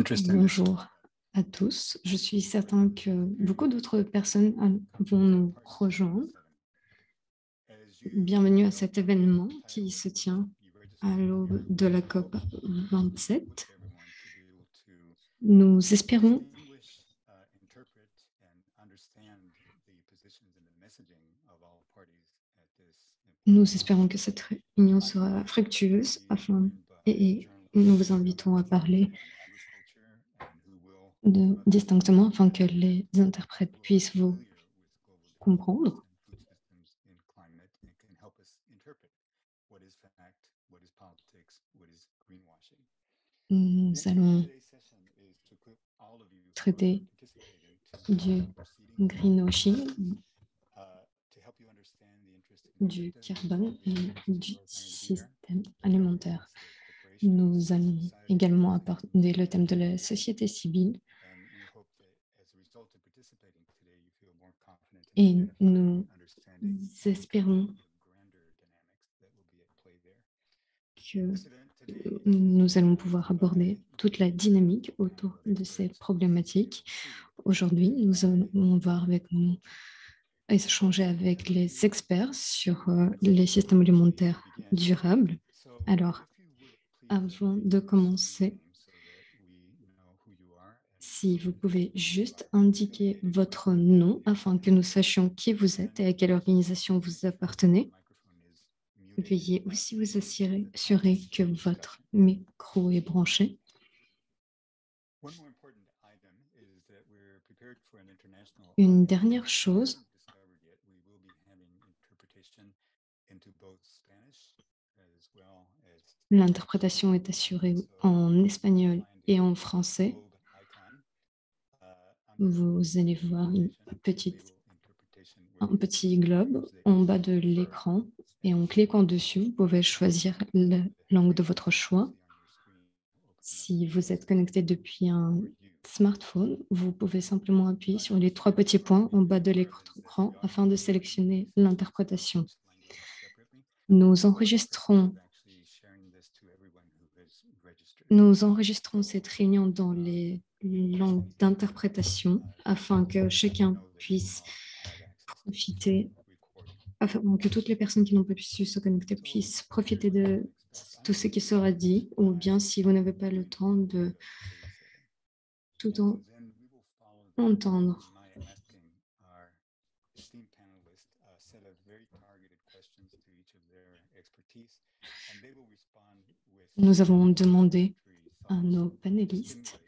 Bonjour à tous. Je suis certain que beaucoup d'autres personnes vont nous rejoindre. Bienvenue à cet événement qui se tient à l'aube de la COP 27. Nous espérons que cette réunion sera fructueuse et nous vous invitons à parler distinctement afin que les interprètes puissent vous comprendre. Nous allons traiter du greenwashing, du carbone et du système alimentaire. Nous allons également aborder le thème de la société civile et nous espérons que nous allons pouvoir aborder toute la dynamique autour de ces problématiques. Aujourd'hui, nous allons voir avec nous échanger avec les experts sur les systèmes alimentaires durables. Alors, avant de commencer, si vous pouvez juste indiquer votre nom afin que nous sachions qui vous êtes et à quelle organisation vous appartenez. Veuillez aussi vous assurer que votre micro est branché. Une dernière chose, l'interprétation est assurée en espagnol et en français. Vous allez voir un petit globe en bas de l'écran et en cliquant dessus, vous pouvez choisir la langue de votre choix. Si vous êtes connecté depuis un smartphone, vous pouvez simplement appuyer sur les 3 petits points en bas de l'écran afin de sélectionner l'interprétation. Nous enregistrons cette réunion dans les langues d'interprétation afin que chacun puisse profiter, afin que toutes les personnes qui n'ont pas pu se connecter puissent profiter de tout ce qui sera dit, ou bien si vous n'avez pas le temps de tout entendre. Nous avons demandé à nos panélistes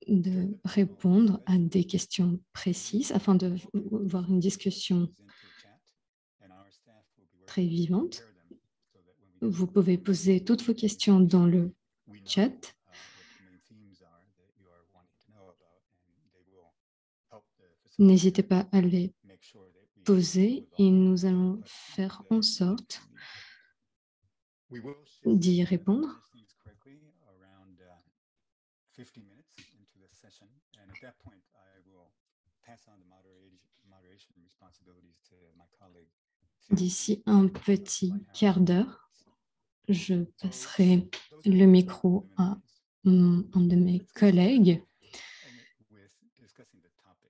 de répondre à des questions précises afin de voir une discussion très vivante. Vous pouvez poser toutes vos questions dans le chat. N'hésitez pas à les poser et nous allons faire en sorte d'y répondre. D'ici un petit quart d'heure, je passerai le micro à un de mes collègues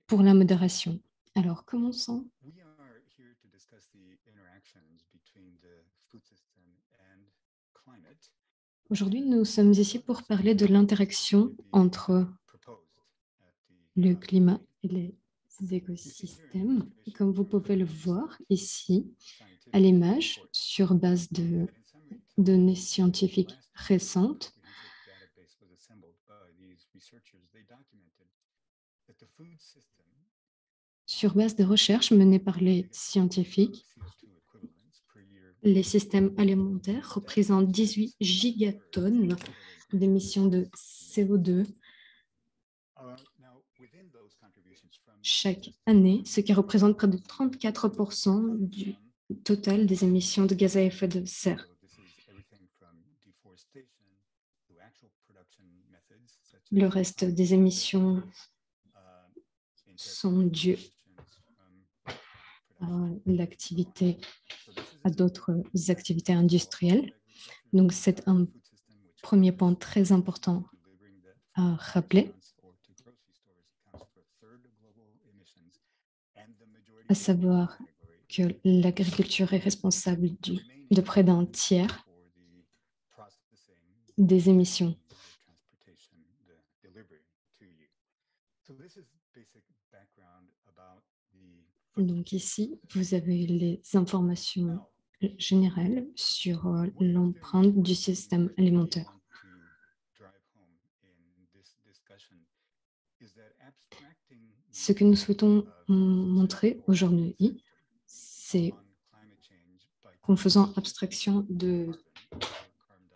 pour la modération. Alors, commençons. Aujourd'hui, nous sommes ici pour parler de l'interaction entre le climat et les écosystèmes. Comme vous pouvez le voir ici, à l'image, sur base de données scientifiques récentes, sur base de recherches menées par les scientifiques, les systèmes alimentaires représentent 18 gigatonnes d'émissions de CO2 chaque année, ce qui représente près de 34% du total des émissions de gaz à effet de serre. Le reste des émissions sont dues à d'autres activités industrielles. Donc, c'est un premier point très important à rappeler, à savoir que l'agriculture est responsable de près d'un tiers des émissions. Donc ici, vous avez les informations générales sur l'empreinte du système alimentaire. Ce que nous souhaitons montrer aujourd'hui, c'est qu'en faisant abstraction de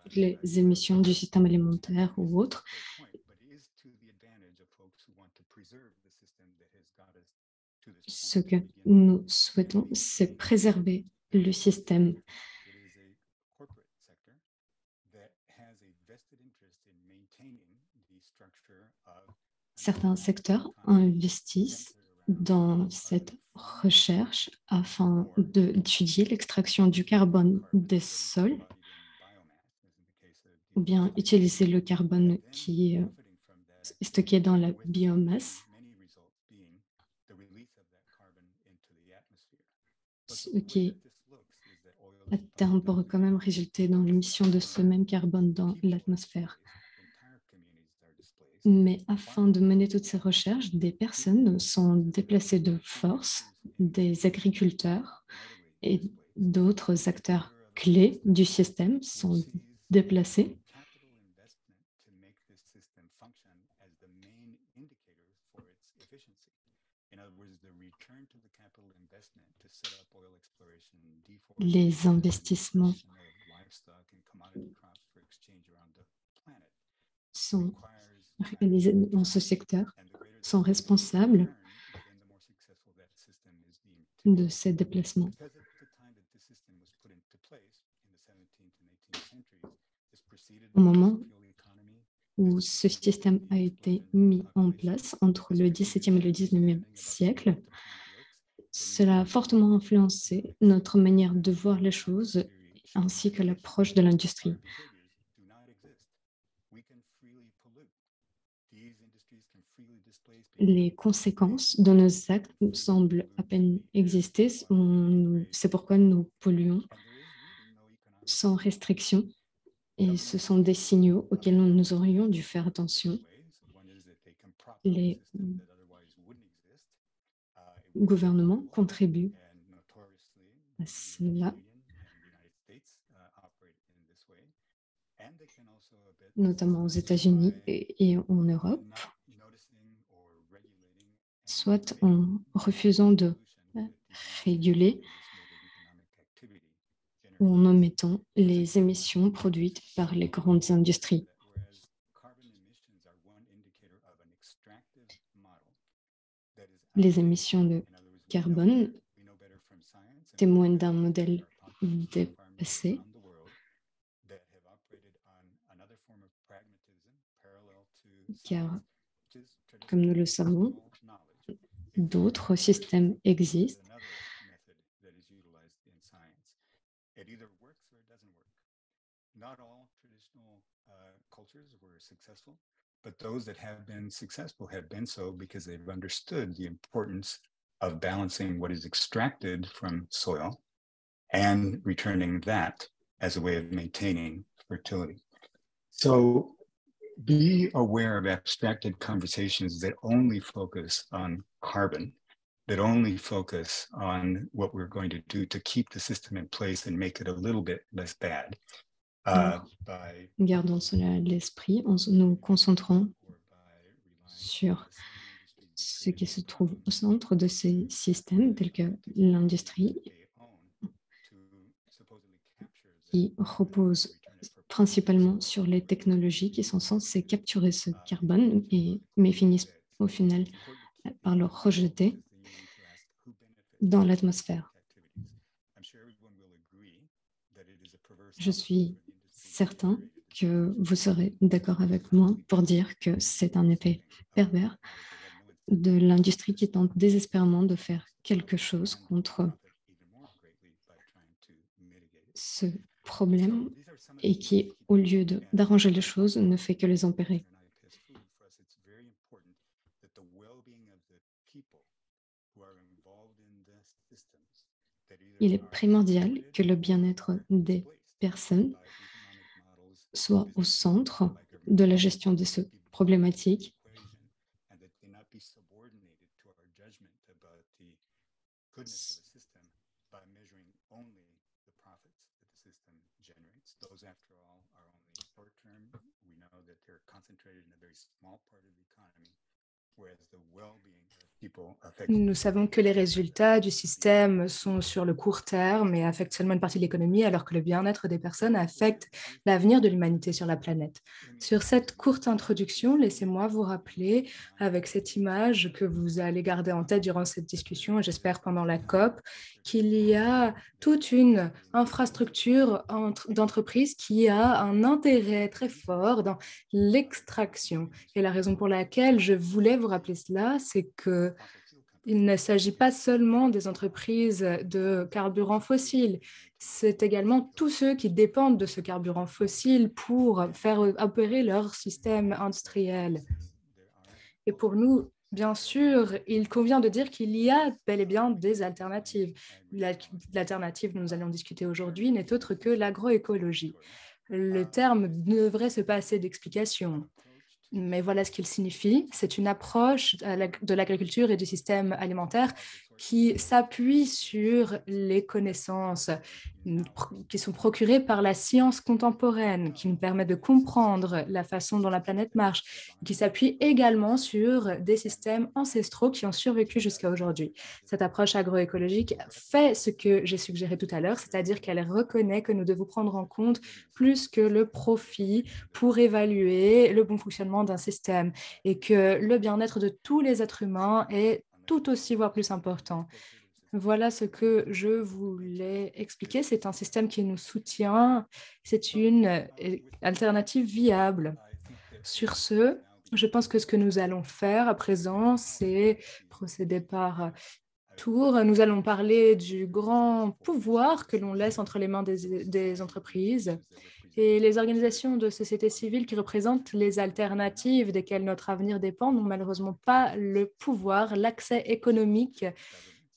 toutes les émissions du système alimentaire ou autres, ce que nous souhaitons, c'est préserver le système. Certains secteurs investissent dans cette recherche afin d'étudier l'extraction du carbone des sols ou bien utiliser le carbone qui est stocké dans la biomasse, ce qui à terme pourrait quand même résulter dans l'émission de ce même carbone dans l'atmosphère. Mais afin de mener toutes ces recherches, des personnes sont déplacées de force, des agriculteurs et d'autres acteurs clés du système sont déplacés. Les investissements sont réalisés dans ce secteur sont responsables de ces déplacements. Au moment où ce système a été mis en place entre le XVIIe et le XIXe siècle, cela a fortement influencé notre manière de voir les choses ainsi que l'approche de l'industrie. Les conséquences de nos actes semblent à peine exister. C'est pourquoi nous polluons sans restriction. Et ce sont des signaux auxquels nous aurions dû faire attention. Les gouvernements contribuent à cela, notamment aux États-Unis et en Europe, soit en refusant de réguler ou en omettant les émissions produites par les grandes industries. Les émissions de carbone témoignent d'un modèle dépassé car, comme nous le savons, d'autres systèmes existent. Not all traditional cultures were successful, but those that have been successful have been so because they've understood the importance of balancing what is extracted from soil and returning that as a way of maintaining fertility. So be aware of abstracted conversations that only focus on carbon, that only focus on what we're going to do to keep the system in place and make it a little bit less bad. Gardons cela à l'esprit, nous concentrons sur ce qui se trouve au centre de ces systèmes, tels que l'industrie, qui repose principalement sur les technologies qui sont censées capturer ce carbone, mais finissent au final par le rejeter dans l'atmosphère. Je suis certain que vous serez d'accord avec moi pour dire que c'est un effet pervers de l'industrie qui tente désespérément de faire quelque chose contre ce problèmes et qui, au lieu d'arranger les choses, ne fait que les empirer. Il est primordial que le bien-être des personnes soit au centre de la gestion de ces problématiques Nous savons que les résultats du système sont sur le court terme et affectent seulement une partie de l'économie, alors que le bien-être des personnes affecte l'avenir de l'humanité sur la planète. Sur cette courte introduction, laissez-moi vous rappeler, avec cette image que vous allez garder en tête durant cette discussion, et j'espère pendant la COP, qu'il y a toute une infrastructure d'entreprise qui a un intérêt très fort dans l'extraction. Et la raison pour laquelle je voulais vous rappeler cela, c'est que il ne s'agit pas seulement des entreprises de carburants fossiles, c'est également tous ceux qui dépendent de ce carburant fossile pour faire opérer leur système industriel. Et pour nous, bien sûr, il convient de dire qu'il y a bel et bien des alternatives. L'alternative dont nous allons discuter aujourd'hui n'est autre que l'agroécologie. Le terme devrait se passer d'explication. Mais voilà ce qu'il signifie. C'est une approche de l'agriculture et du système alimentaire qui s'appuie sur les connaissances qui sont procurées par la science contemporaine, qui nous permet de comprendre la façon dont la planète marche, qui s'appuie également sur des systèmes ancestraux qui ont survécu jusqu'à aujourd'hui. Cette approche agroécologique fait ce que j'ai suggéré tout à l'heure, c'est-à-dire qu'elle reconnaît que nous devons prendre en compte plus que le profit pour évaluer le bon fonctionnement d'un système et que le bien-être de tous les êtres humains est tout aussi, voire plus important. Voilà ce que je voulais expliquer. C'est un système qui nous soutient. C'est une alternative viable. Sur ce, je pense que ce que nous allons faire à présent, c'est procéder par tour. Nous allons parler du grand pouvoir que l'on laisse entre les mains des entreprises et les organisations de société civile qui représentent les alternatives desquelles notre avenir dépend n'ont malheureusement pas le pouvoir, l'accès économique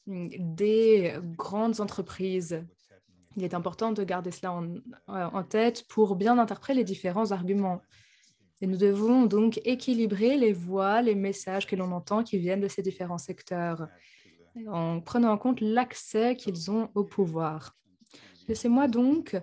des grandes entreprises. Il est important de garder cela en tête pour bien interpréter les différents arguments. Et nous devons donc équilibrer les voix, les messages que l'on entend qui viennent de ces différents secteurs, en prenant en compte l'accès qu'ils ont au pouvoir. Laissez-moi donc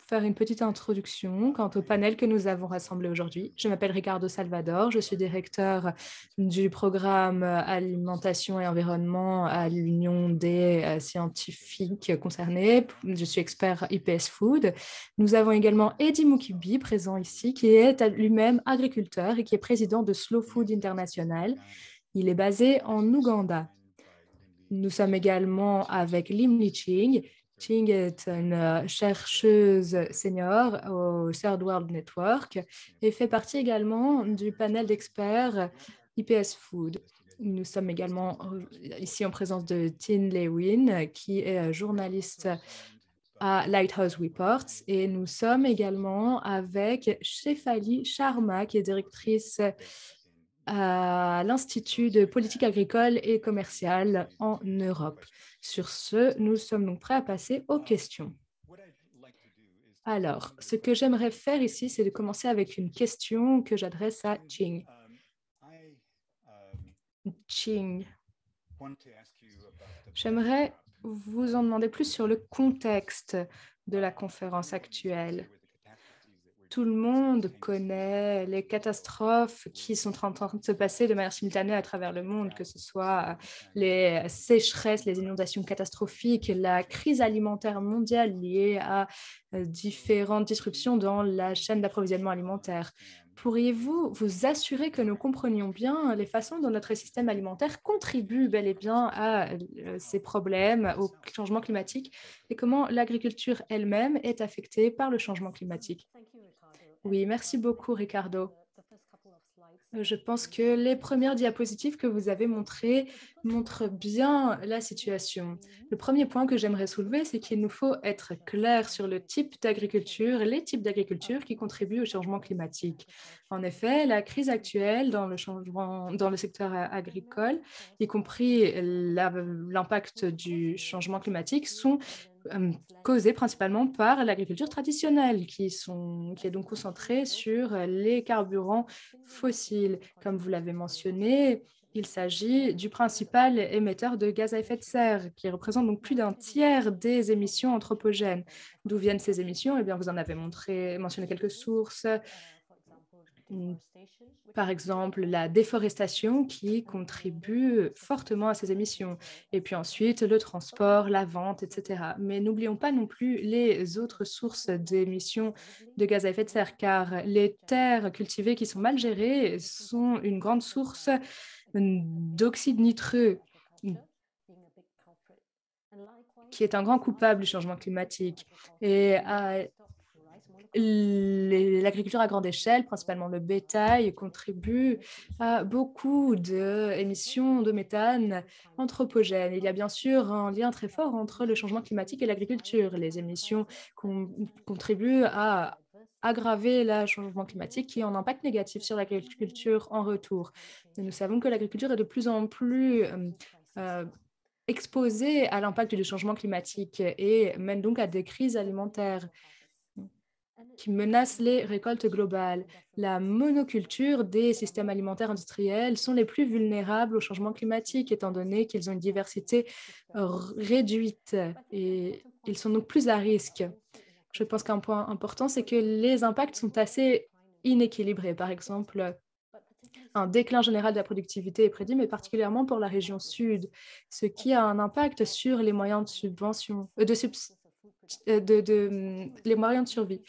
faire une petite introduction quant au panel que nous avons rassemblé aujourd'hui. Je m'appelle Ricardo Salvador, je suis directeur du programme Alimentation et Environnement à l'Union des scientifiques concernés. Je suis expert IPS Food. Nous avons également Eddie Mukibi, présent ici, qui est lui-même agriculteur et qui est président de Slow Food International. Il est basé en Ouganda. Nous sommes également avec Lim Li Ching. Ching est une chercheuse senior au Third World Network et fait partie également du panel d'experts IPS Food. Nous sommes également ici en présence de Tin Lewin, qui est journaliste à Lighthouse Reports, et nous sommes également avec Shefali Sharma, qui est directrice à l'Institut de politique agricole et commerciale en Europe. Sur ce, nous sommes donc prêts à passer aux questions. Alors, ce que j'aimerais faire ici, c'est de commencer avec une question que j'adresse à Ching. Ching, j'aimerais vous en demander plus sur le contexte de la conférence actuelle. Tout le monde connaît les catastrophes qui sont en train de se passer de manière simultanée à travers le monde, que ce soit les sécheresses, les inondations catastrophiques, la crise alimentaire mondiale liée à différentes disruptions dans la chaîne d'approvisionnement alimentaire. Pourriez-vous vous assurer que nous comprenions bien les façons dont notre système alimentaire contribue bel et bien à ces problèmes, au changement climatique, et comment l'agriculture elle-même est affectée par le changement climatique? Oui, merci beaucoup, Ricardo. Je pense que les premières diapositives que vous avez montrées montrent bien la situation. Le premier point que j'aimerais soulever, c'est qu'il nous faut être clair sur le type d'agriculture, les types d'agriculture qui contribuent au changement climatique. En effet, la crise actuelle dans le secteur agricole, y compris l'impact du changement climatique, sont causées principalement par l'agriculture traditionnelle, qui est donc concentrée sur les carburants fossiles. Comme vous l'avez mentionné, il s'agit du principal émetteur de gaz à effet de serre, qui représente donc plus d'un tiers des émissions anthropogènes. D'où viennent ces émissions? Eh bien, vous en avez mentionné quelques sources. Par exemple, la déforestation qui contribue fortement à ces émissions. Et puis ensuite, le transport, la vente, etc. Mais n'oublions pas non plus les autres sources d'émissions de gaz à effet de serre, car les terres cultivées qui sont mal gérées sont une grande source d'oxyde nitreux, qui est un grand coupable du changement climatique. Et l'agriculture à grande échelle, principalement le bétail, contribue à beaucoup d'émissions de méthane anthropogènes. Il y a bien sûr un lien très fort entre le changement climatique et l'agriculture. Les émissions contribuent à aggraver le changement climatique qui a un impact négatif sur l'agriculture en retour. Et nous savons que l'agriculture est de plus en plus exposée à l'impact du changement climatique et mène donc à des crises alimentaires qui menacent les récoltes globales. La monoculture des systèmes alimentaires industriels sont les plus vulnérables au changement climatique, étant donné qu'ils ont une diversité réduite et ils sont donc plus à risque. Je pense qu'un point important, c'est que les impacts sont assez inéquilibrés. Par exemple, un déclin général de la productivité est prédit, mais particulièrement pour la région sud, ce qui a un impact sur les moyens de subvention, les moyens de survie,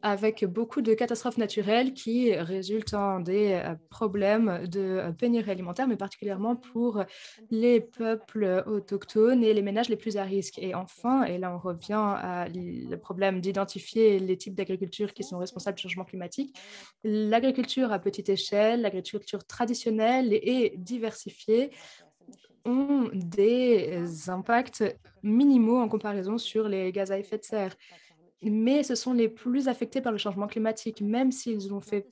avec beaucoup de catastrophes naturelles qui résultent en des problèmes de pénurie alimentaire, mais particulièrement pour les peuples autochtones et les ménages les plus à risque. Et enfin, et là on revient à le problème d'identifier les types d'agriculture qui sont responsables du changement climatique, l'agriculture à petite échelle, l'agriculture traditionnelle et diversifiée ont des impacts minimaux en comparaison sur les gaz à effet de serre, mais ce sont les plus affectés par le changement climatique, même s'ils ont fait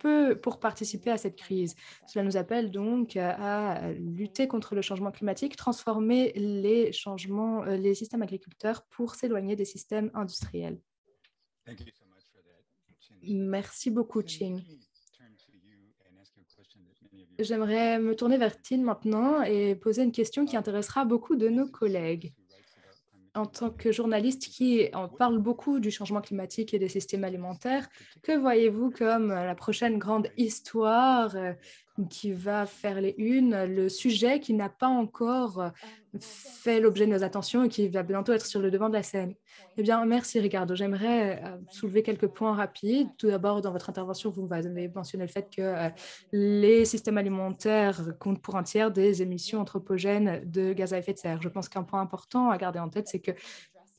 peu pour participer à cette crise. Cela nous appelle donc à lutter contre le changement climatique, transformer les systèmes agriculteurs pour s'éloigner des systèmes industriels. Merci beaucoup, Ching. J'aimerais me tourner vers Tin maintenant et poser une question qui intéressera beaucoup de nos collègues. En tant que journaliste qui en parle beaucoup du changement climatique et des systèmes alimentaires, que voyez-vous comme la prochaine grande histoire qui va faire les unes, le sujet qui n'a pas encore fait l'objet de nos attentions et qui va bientôt être sur le devant de la scène? Eh bien, merci Ricardo. J'aimerais soulever quelques points rapides. Tout d'abord, dans votre intervention, vous avez mentionné le fait que les systèmes alimentaires comptent pour un tiers des émissions anthropogènes de gaz à effet de serre. Je pense qu'un point important à garder en tête, c'est que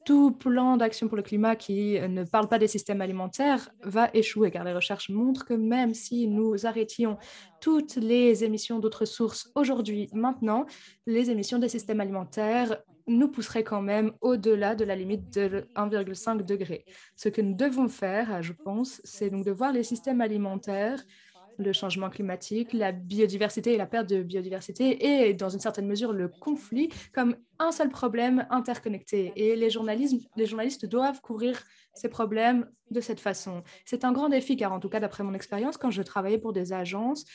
tout plan d'action pour le climat qui ne parle pas des systèmes alimentaires va échouer, car les recherches montrent que même si nous arrêtions toutes les émissions d'autres sources aujourd'hui, maintenant, les émissions des systèmes alimentaires nous pousseraient quand même au-delà de la limite de 1,5 degré. Ce que nous devons faire, je pense, c'est donc de voir les systèmes alimentaires, le changement climatique, la biodiversité et la perte de biodiversité et, dans une certaine mesure, le conflit comme un seul problème interconnecté. Et les journalistes doivent couvrir ces problèmes de cette façon. C'est un grand défi, car en tout cas, d'après mon expérience, quand je travaillais pour des agences,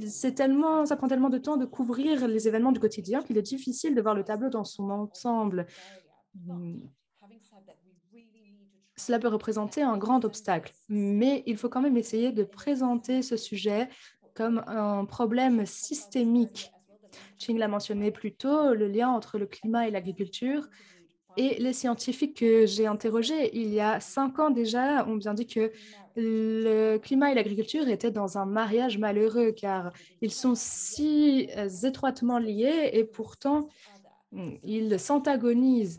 ça prend tellement de temps de couvrir les événements du quotidien qu'il est difficile de voir le tableau dans son ensemble. Cela peut représenter un grand obstacle, mais il faut quand même essayer de présenter ce sujet comme un problème systémique. Ching l'a mentionné plus tôt, le lien entre le climat et l'agriculture. Et les scientifiques que j'ai interrogés il y a 5 ans déjà ont bien dit que le climat et l'agriculture étaient dans un mariage malheureux car ils sont si étroitement liés et pourtant ils s'antagonisent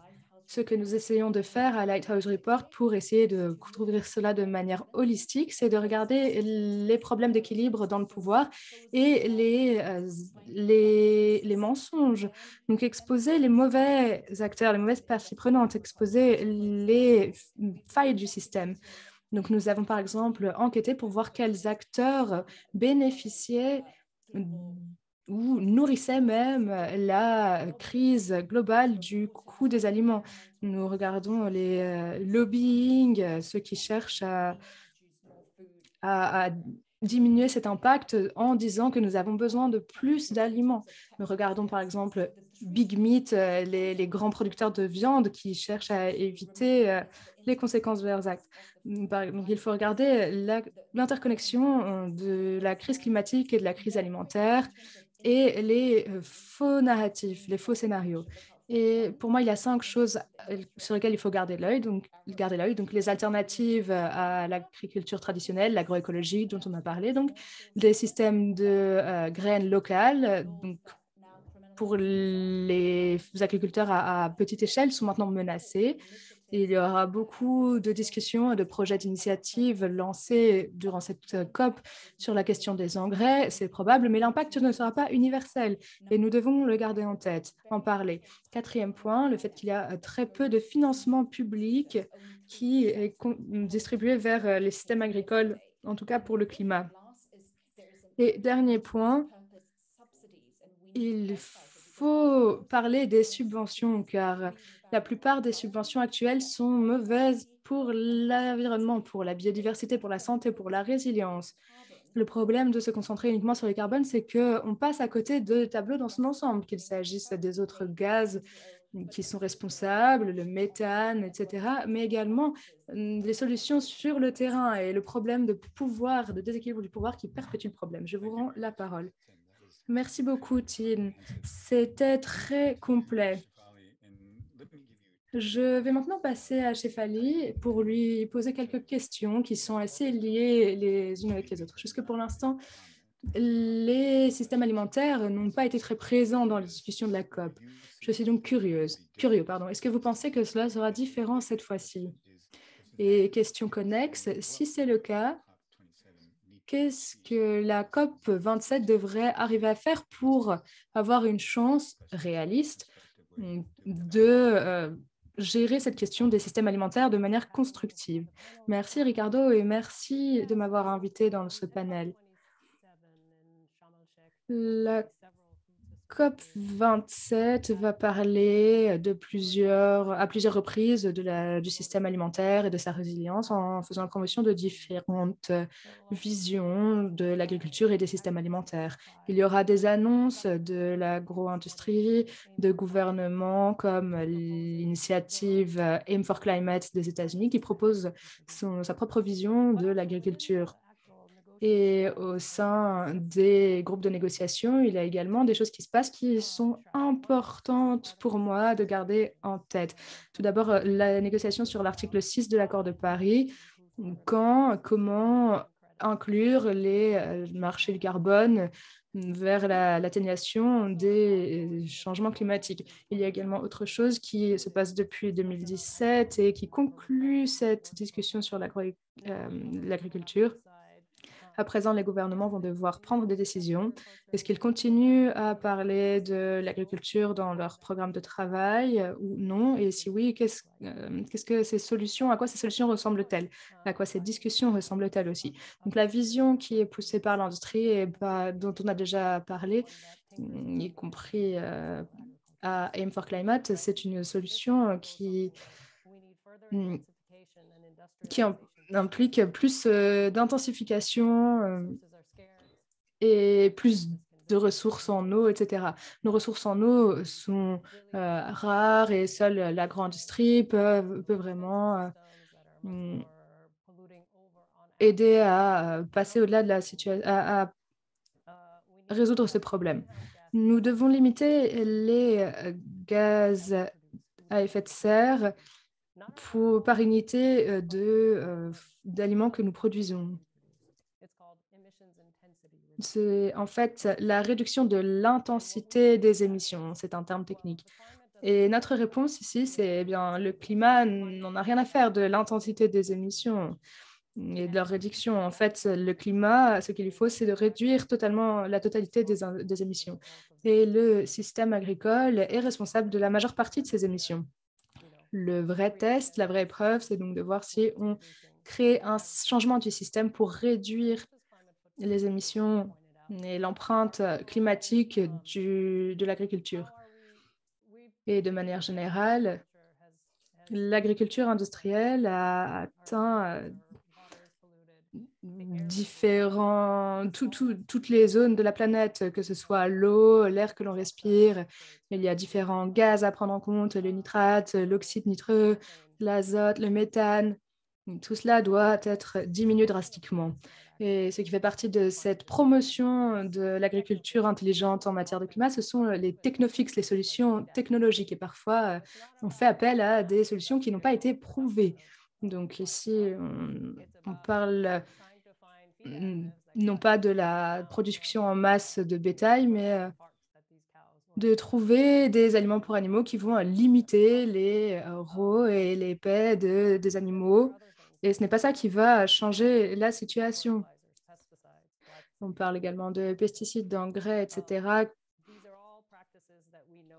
ce que nous essayons de faire à Lighthouse Report pour essayer de couvrir cela de manière holistique, c'est de regarder les problèmes d'équilibre dans le pouvoir et les mensonges. Donc, exposer les mauvais acteurs, les mauvaises parties prenantes, exposer les failles du système. Donc, nous avons par exemple enquêté pour voir quels acteurs bénéficiaient ou nourrissait même la crise globale du coût des aliments. Nous regardons les lobbying, ceux qui cherchent à diminuer cet impact en disant que nous avons besoin de plus d'aliments. Nous regardons par exemple Big Meat, les grands producteurs de viande qui cherchent à éviter les conséquences de leurs actes. Donc, il faut regarder l'interconnexion de la crise climatique et de la crise alimentaire et les faux narratifs, les faux scénarios. Et pour moi, il y a 5 choses sur lesquelles il faut garder l'œil. Donc, les alternatives à l'agriculture traditionnelle, l'agroécologie dont on a parlé, donc des systèmes de graines locales, donc pour les agriculteurs à petite échelle sont maintenant menacés. Il y aura beaucoup de discussions et de projets d'initiatives lancés durant cette COP sur la question des engrais, c'est probable, mais l'impact ne sera pas universel et nous devons le garder en tête, en parler. 4e point, le fait qu'il y a très peu de financement public qui est distribué vers les systèmes agricoles, en tout cas pour le climat. Et dernier point, il faut parler des subventions, car la plupart des subventions actuelles sont mauvaises pour l'environnement, pour la biodiversité, pour la santé, pour la résilience. Le problème de se concentrer uniquement sur le carbone, c'est qu'on passe à côté de tableaux dans son ensemble, qu'il s'agisse des autres gaz qui sont responsables, le méthane, etc., mais également les solutions sur le terrain et le problème de pouvoir, de déséquilibre du pouvoir qui perpétue le problème. Je vous rends la parole. Merci beaucoup, Tin. C'était très complet. Je vais maintenant passer à Shefali pour lui poser quelques questions qui sont assez liées les unes avec les autres. Jusque pour l'instant, les systèmes alimentaires n'ont pas été très présents dans les discussions de la COP. Je suis donc curieux. Est-ce que vous pensez que cela sera différent cette fois-ci? Et question connexe, si c'est le cas, qu'est-ce que la COP 27 devrait arriver à faire pour avoir une chance réaliste de gérer cette question des systèmes alimentaires de manière constructive? Merci Ricardo et merci de m'avoir invité dans ce panel. La COP 27 va parler à plusieurs reprises du système alimentaire et de sa résilience en faisant la promotion de différentes visions de l'agriculture et des systèmes alimentaires. Il y aura des annonces de l'agro-industrie, de gouvernements comme l'initiative Aim for Climate des États-Unis qui propose sa propre vision de l'agriculture. Et au sein des groupes de négociation, il y a également des choses qui se passent qui sont importantes pour moi de garder en tête. Tout d'abord, la négociation sur l'article 6 de l'accord de Paris, comment inclure les marchés du carbone vers l'atténuation des changements climatiques. Il y a également autre chose qui se passe depuis 2017 et qui conclut cette discussion sur l'agriculture. À présent, les gouvernements vont devoir prendre des décisions. Est-ce qu'ils continuent à parler de l'agriculture dans leur programme de travail ou non? Et si oui, qu'est-ce que ces solutions, à quoi ces solutions ressemblent-elles? À quoi ces discussions ressemblent-elles aussi? Donc, la vision qui est poussée par l'industrie et dont on a déjà parlé, y compris à Aim for Climate, c'est une solution qui implique plus d'intensification et plus de ressources en eau, etc. Nos ressources en eau sont rares et seule l'agro-industrie peut vraiment aider à passer au-delà de la situation, à résoudre ce problème. Nous devons limiter les gaz à effet de serre par unité d'aliments que nous produisons. C'est en fait la réduction de l'intensité des émissions, c'est un terme technique. Et notre réponse ici, c'est eh bien le climat n'en a rien à faire de l'intensité des émissions et de leur réduction. En fait, le climat, ce qu'il lui faut, c'est de réduire totalement la totalité des émissions. Et le système agricole est responsable de la majeure partie de ces émissions. Le vrai test, la vraie épreuve, c'est donc de voir si on crée un changement du système pour réduire les émissions et l'empreinte climatique de l'agriculture. Et de manière générale, l'agriculture industrielle a atteint toutes les zones de la planète, que ce soit l'eau, l'air que l'on respire. Il y a différents gaz à prendre en compte, le nitrate, l'oxyde nitreux, l'azote, le méthane. Tout cela doit être diminué drastiquement. Et ce qui fait partie de cette promotion de l'agriculture intelligente en matière de climat, ce sont les technofixes, les solutions technologiques. Et parfois, on fait appel à des solutions qui n'ont pas été prouvées. Donc ici, on parle non pas de la production en masse de bétail, mais de trouver des aliments pour animaux qui vont limiter les rots et les paies des animaux. Et ce n'est pas ça qui va changer la situation. On parle également de pesticides, d'engrais, etc.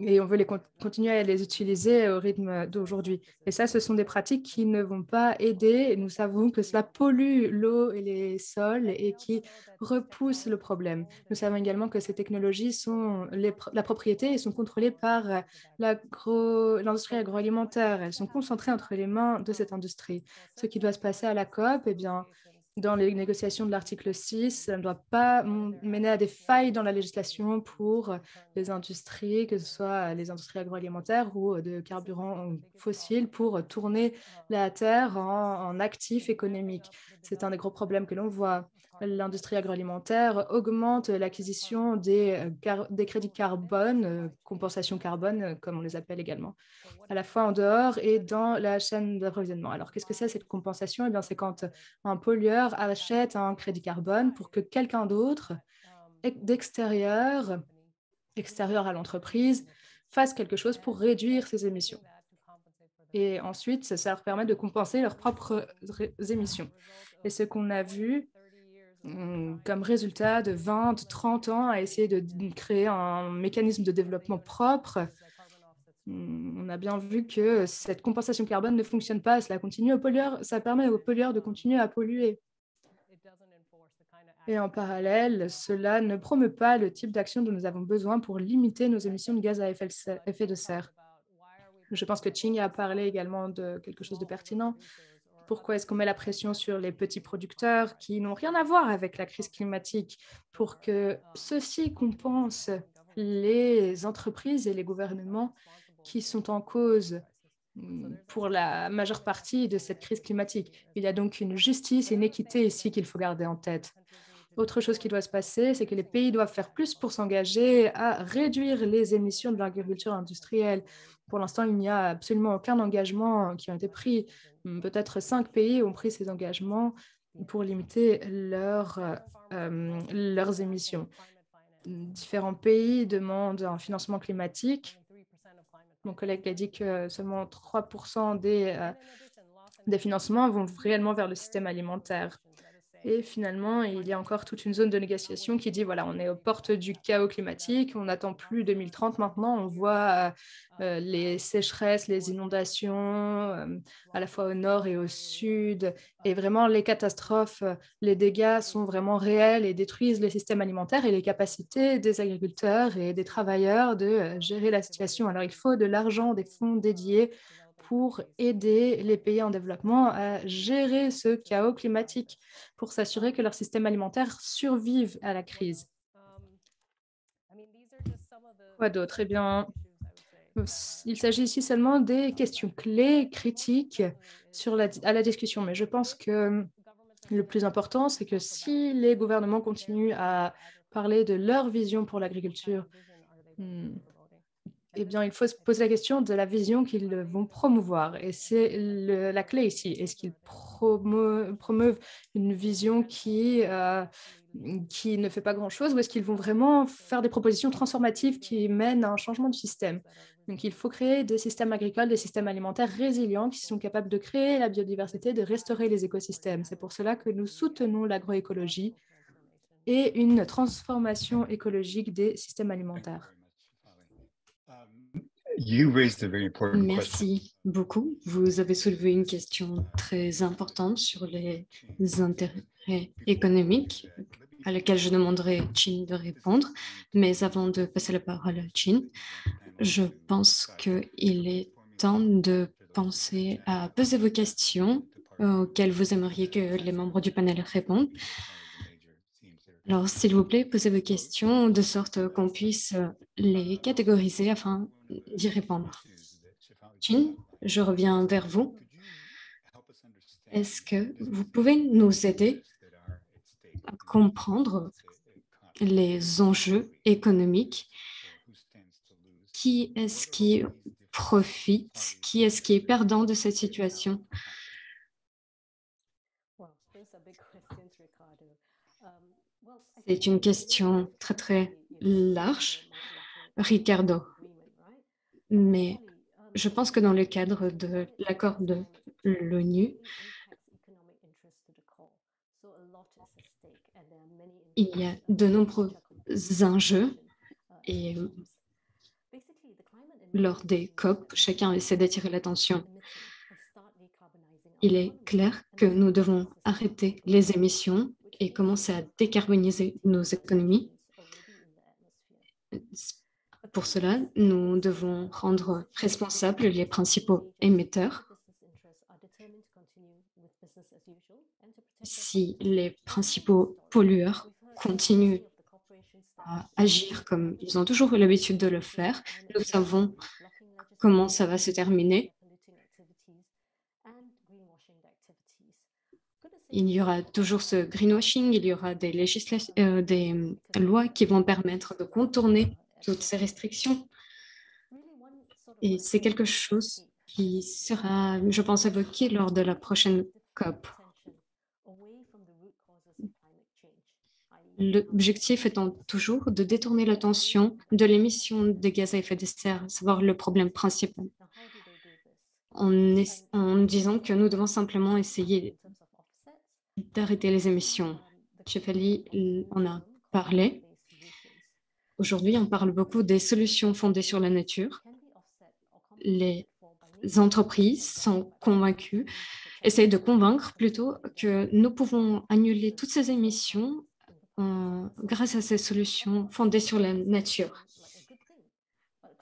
Et on veut continuer à les utiliser au rythme d'aujourd'hui. Et ça, ce sont des pratiques qui ne vont pas aider. Et nous savons que cela pollue l'eau et les sols et qui repousse le problème. Nous savons également que ces technologies sont la propriété et sont contrôlées par l'industrie agroalimentaire. Elles sont concentrées entre les mains de cette industrie. Ce qui doit se passer à la COP, eh bien, dans les négociations de l'article 6, ça ne doit pas mener à des failles dans la législation pour les industries, que ce soit les industries agroalimentaires ou de carburants fossiles, pour tourner la terre en actifs économiques. C'est un des gros problèmes que l'on voit. L'industrie agroalimentaire augmente l'acquisition des crédits carbone, compensation carbone, comme on les appelle également, à la fois en dehors et dans la chaîne d'approvisionnement. Alors, qu'est-ce que c'est cette compensation? Eh bien, c'est quand un pollueur achète un crédit carbone pour que quelqu'un d'autre, extérieur à l'entreprise, fasse quelque chose pour réduire ses émissions. Et ensuite, ça leur permet de compenser leurs propres émissions. Et ce qu'on a vu comme résultat de 20, 30 ans à essayer de créer un mécanisme de développement propre, on a bien vu que cette compensation carbone ne fonctionne pas. Cela continue aux pollueurs, ça permet aux pollueurs de continuer à polluer. Et en parallèle, cela ne promeut pas le type d'action dont nous avons besoin pour limiter nos émissions de gaz à effet de serre. Je pense que Ching a parlé également de quelque chose de pertinent. Pourquoi est-ce qu'on met la pression sur les petits producteurs qui n'ont rien à voir avec la crise climatique pour que ceux-ci compensent les entreprises et les gouvernements qui sont en cause pour la majeure partie de cette crise climatique? Il y a donc une justice et une équité ici qu'il faut garder en tête. Autre chose qui doit se passer, c'est que les pays doivent faire plus pour s'engager à réduire les émissions de l'agriculture industrielle. Pour l'instant, il n'y a absolument aucun engagement qui a été pris. Peut-être 5 pays ont pris ces engagements pour limiter leurs émissions. Différents pays demandent un financement climatique. Mon collègue a dit que seulement 3% des financements vont réellement vers le système alimentaire. Et finalement, il y a encore toute une zone de négociation qui dit, voilà, on est aux portes du chaos climatique, on n'attend plus 2030 maintenant, on voit les sécheresses, les inondations, à la fois au nord et au sud, et vraiment les catastrophes, les dégâts sont vraiment réels et détruisent les systèmes alimentaires et les capacités des agriculteurs et des travailleurs de gérer la situation. Alors, il faut de l'argent, des fonds dédiés pour aider les pays en développement à gérer ce chaos climatique, pour s'assurer que leur système alimentaire survive à la crise. Quoi d'autre? Eh bien, il s'agit ici seulement des questions clés, critiques à la discussion. Mais je pense que le plus important, c'est que si les gouvernements continuent à parler de leur vision pour l'agriculture, eh bien, il faut se poser la question de la vision qu'ils vont promouvoir. Et c'est la clé ici. Est-ce qu'ils promeuvent une vision qui qui ne fait pas grand-chose, ou est-ce qu'ils vont vraiment faire des propositions transformatives qui mènent à un changement du système? Donc, il faut créer des systèmes agricoles, des systèmes alimentaires résilients qui sont capables de créer la biodiversité, de restaurer les écosystèmes. C'est pour cela que nous soutenons l'agroécologie et une transformation écologique des systèmes alimentaires. Merci beaucoup. Vous avez soulevé une question très importante sur les intérêts économiques à laquelle je demanderai Chin de répondre. Mais avant de passer la parole à Chin, je pense qu'il est temps de penser à poser vos questions auxquelles vous aimeriez que les membres du panel répondent. Alors, s'il vous plaît, posez vos questions de sorte qu'on puisse les catégoriser afin d'y répondre. Chin, je reviens vers vous. Est-ce que vous pouvez nous aider à comprendre les enjeux économiques? Qui est-ce qui profite? Qui est-ce qui est perdant de cette situation? C'est une question très, très large, Ricardo. Mais je pense que dans le cadre de l'accord de l'ONU, il y a de nombreux enjeux et lors des COP, chacun essaie d'attirer l'attention. Il est clair que nous devons arrêter les émissions et commencer à décarboniser nos économies. Pour cela, nous devons rendre responsables les principaux émetteurs. Si les principaux pollueurs continuent à agir comme ils ont toujours eu l'habitude de le faire, nous savons comment ça va se terminer. Il y aura toujours ce greenwashing, il y aura des lois qui vont permettre de contourner toutes ces restrictions. Et c'est quelque chose qui sera, je pense, évoqué lors de la prochaine COP. L'objectif étant toujours de détourner l'attention de l'émission de gaz à effet de serre, savoir le problème principal, en disant que nous devons simplement essayer d'arrêter les émissions. Chefali en a parlé. Aujourd'hui, on parle beaucoup des solutions fondées sur la nature. Les entreprises sont convaincues, essayent de convaincre plutôt que nous pouvons annuler toutes ces émissions grâce à ces solutions fondées sur la nature.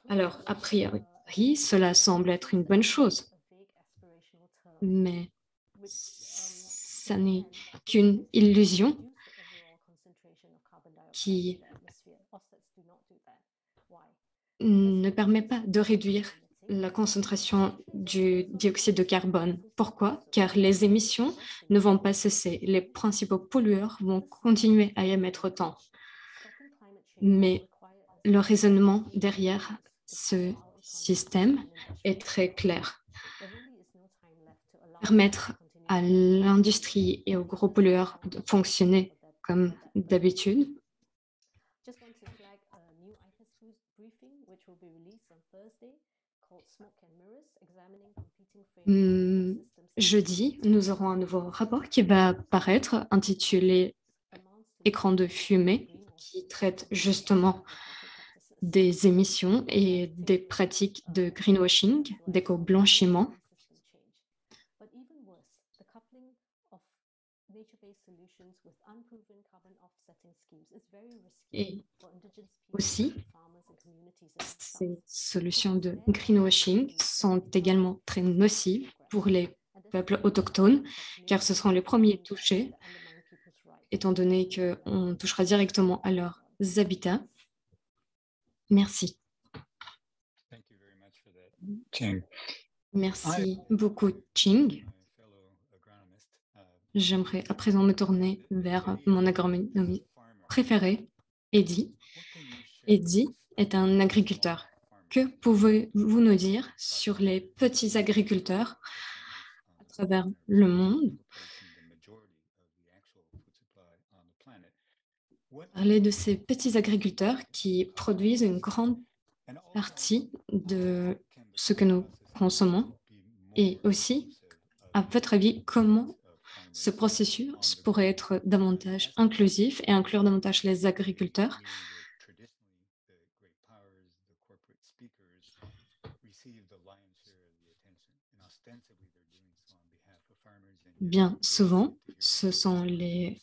Alors, a priori, cela semble être une bonne chose, mais ça n'est qu'une illusion qui ne permet pas de réduire la concentration du dioxyde de carbone. Pourquoi? Car les émissions ne vont pas cesser. Les principaux pollueurs vont continuer à émettre autant. Mais le raisonnement derrière ce système est très clair. Permettre à l'industrie et aux gros pollueurs de fonctionner comme d'habitude. Jeudi, nous aurons un nouveau rapport qui va paraître intitulé Écran de fumée, qui traite justement des émissions et des pratiques de greenwashing, d'éco-blanchiment. Et aussi, ces solutions de greenwashing sont également très nocives pour les peuples autochtones, car ce seront les premiers touchés, étant donné qu'on touchera directement à leurs habitats. Merci. Merci beaucoup, Ching. J'aimerais à présent me tourner vers mon agronomie préféré, Eddie. Eddie est un agriculteur. Que pouvez-vous nous dire sur les petits agriculteurs à travers le monde Parler de ces petits agriculteurs qui produisent une grande partie de ce que nous consommons et aussi, à votre avis, comment ce processus pourrait être davantage inclusif et inclure davantage les agriculteurs. Bien souvent, ce sont les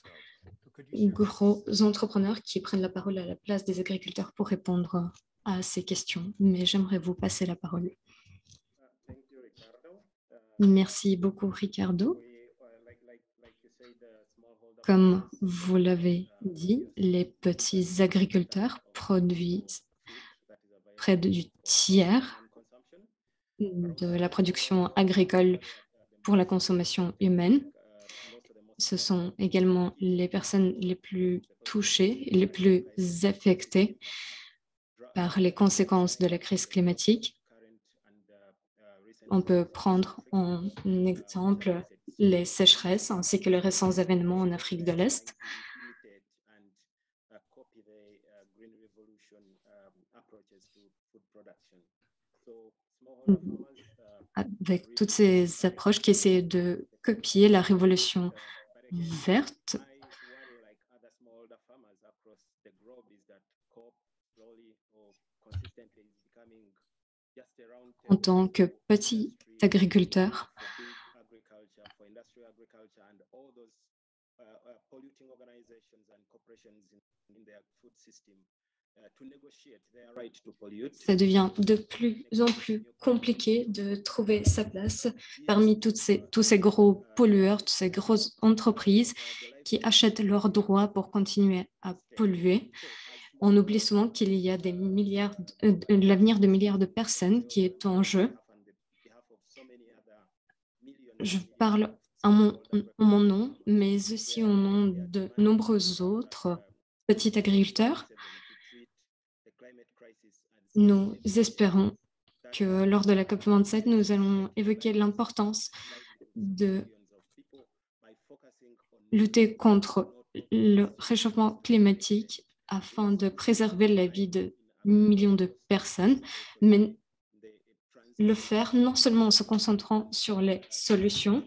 gros entrepreneurs qui prennent la parole à la place des agriculteurs pour répondre à ces questions. Mais j'aimerais vous passer la parole. Merci beaucoup, Ricardo. Comme vous l'avez dit, les petits agriculteurs produisent près du tiers de la production agricole pour la consommation humaine. Ce sont également les personnes les plus touchées, les plus affectées par les conséquences de la crise climatique. On peut prendre en exemple les sécheresses ainsi que les récents événements en Afrique de l'Est. Avec toutes ces approches qui essaient de copier la révolution verte, en tant que petit agriculteur, ça devient de plus en plus compliqué de trouver sa place parmi tous ces gros pollueurs, toutes ces grosses entreprises qui achètent leurs droits pour continuer à polluer. On oublie souvent qu'il y a l'avenir de milliards de personnes qui est en jeu. Je parle en mon nom, mais aussi au nom de nombreux autres petits agriculteurs. Nous espérons que lors de la COP27, nous allons évoquer l'importance de lutter contre le réchauffement climatique afin de préserver la vie de millions de personnes, mais le faire non seulement en se concentrant sur les solutions,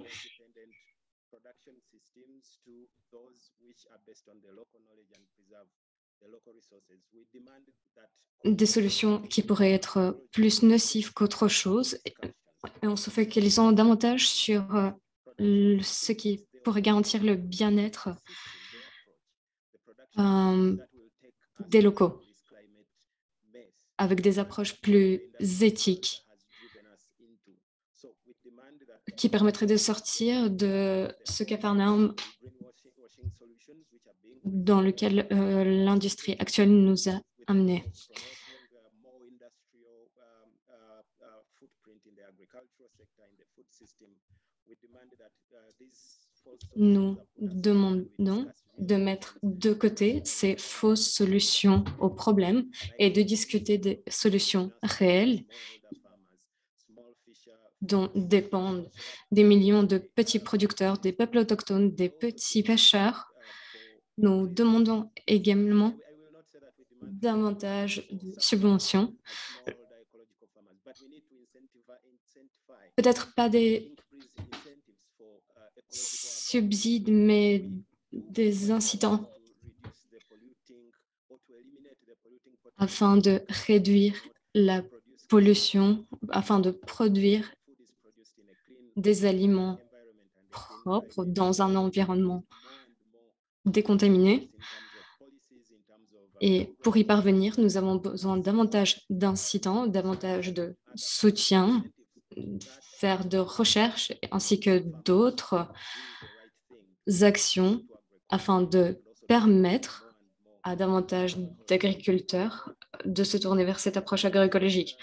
des solutions qui pourraient être plus nocives qu'autre chose, et en se focalisant davantage sur ce qui pourrait garantir le bien-être des locaux, avec des approches plus éthiques qui permettraient de sortir de ce capharnaüm dans lequel l'industrie actuelle nous a amenés. Nous demandons de mettre de côté ces fausses solutions aux problèmes et de discuter des solutions réelles dont dépendent des millions de petits producteurs, des peuples autochtones, des petits pêcheurs. Nous demandons également davantage de subventions. Peut-être pas des subsides, mais des incitants afin de réduire la pollution, afin de produire des aliments propres dans un environnement décontaminé. Et pour y parvenir, nous avons besoin davantage d'incitants, davantage de soutien, faire de recherche ainsi que d'autres actions afin de permettre à davantage d'agriculteurs de se tourner vers cette approche agroécologique.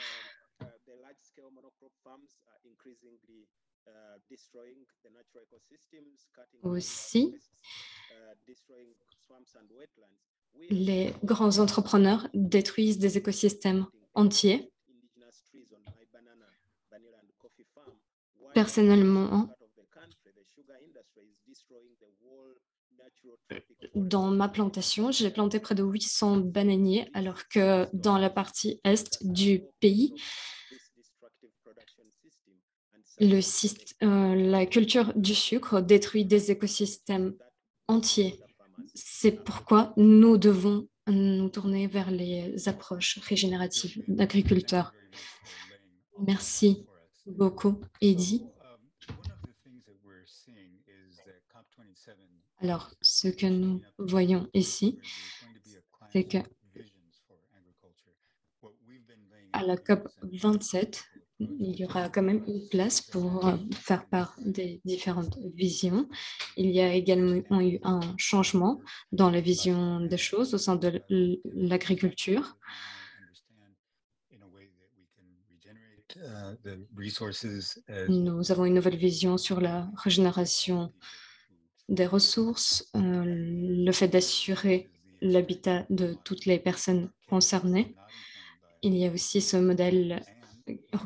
Aussi, les grands entrepreneurs détruisent des écosystèmes entiers. Personnellement, Dans ma plantation, j'ai planté près de 800 bananiers, alors que dans la partie est du pays, la culture du sucre détruit des écosystèmes entiers. C'est pourquoi nous devons nous tourner vers les approches régénératives d'agriculteurs. Merci beaucoup, Eddy. Alors, ce que nous voyons ici, c'est que à la COP 27, il y aura quand même une place pour faire part des différentes visions. Il y a également eu un changement dans la vision des choses au sein de l'agriculture. Nous avons une nouvelle vision sur la régénération des ressources, le fait d'assurer l'habitat de toutes les personnes concernées. Il y a aussi ce modèle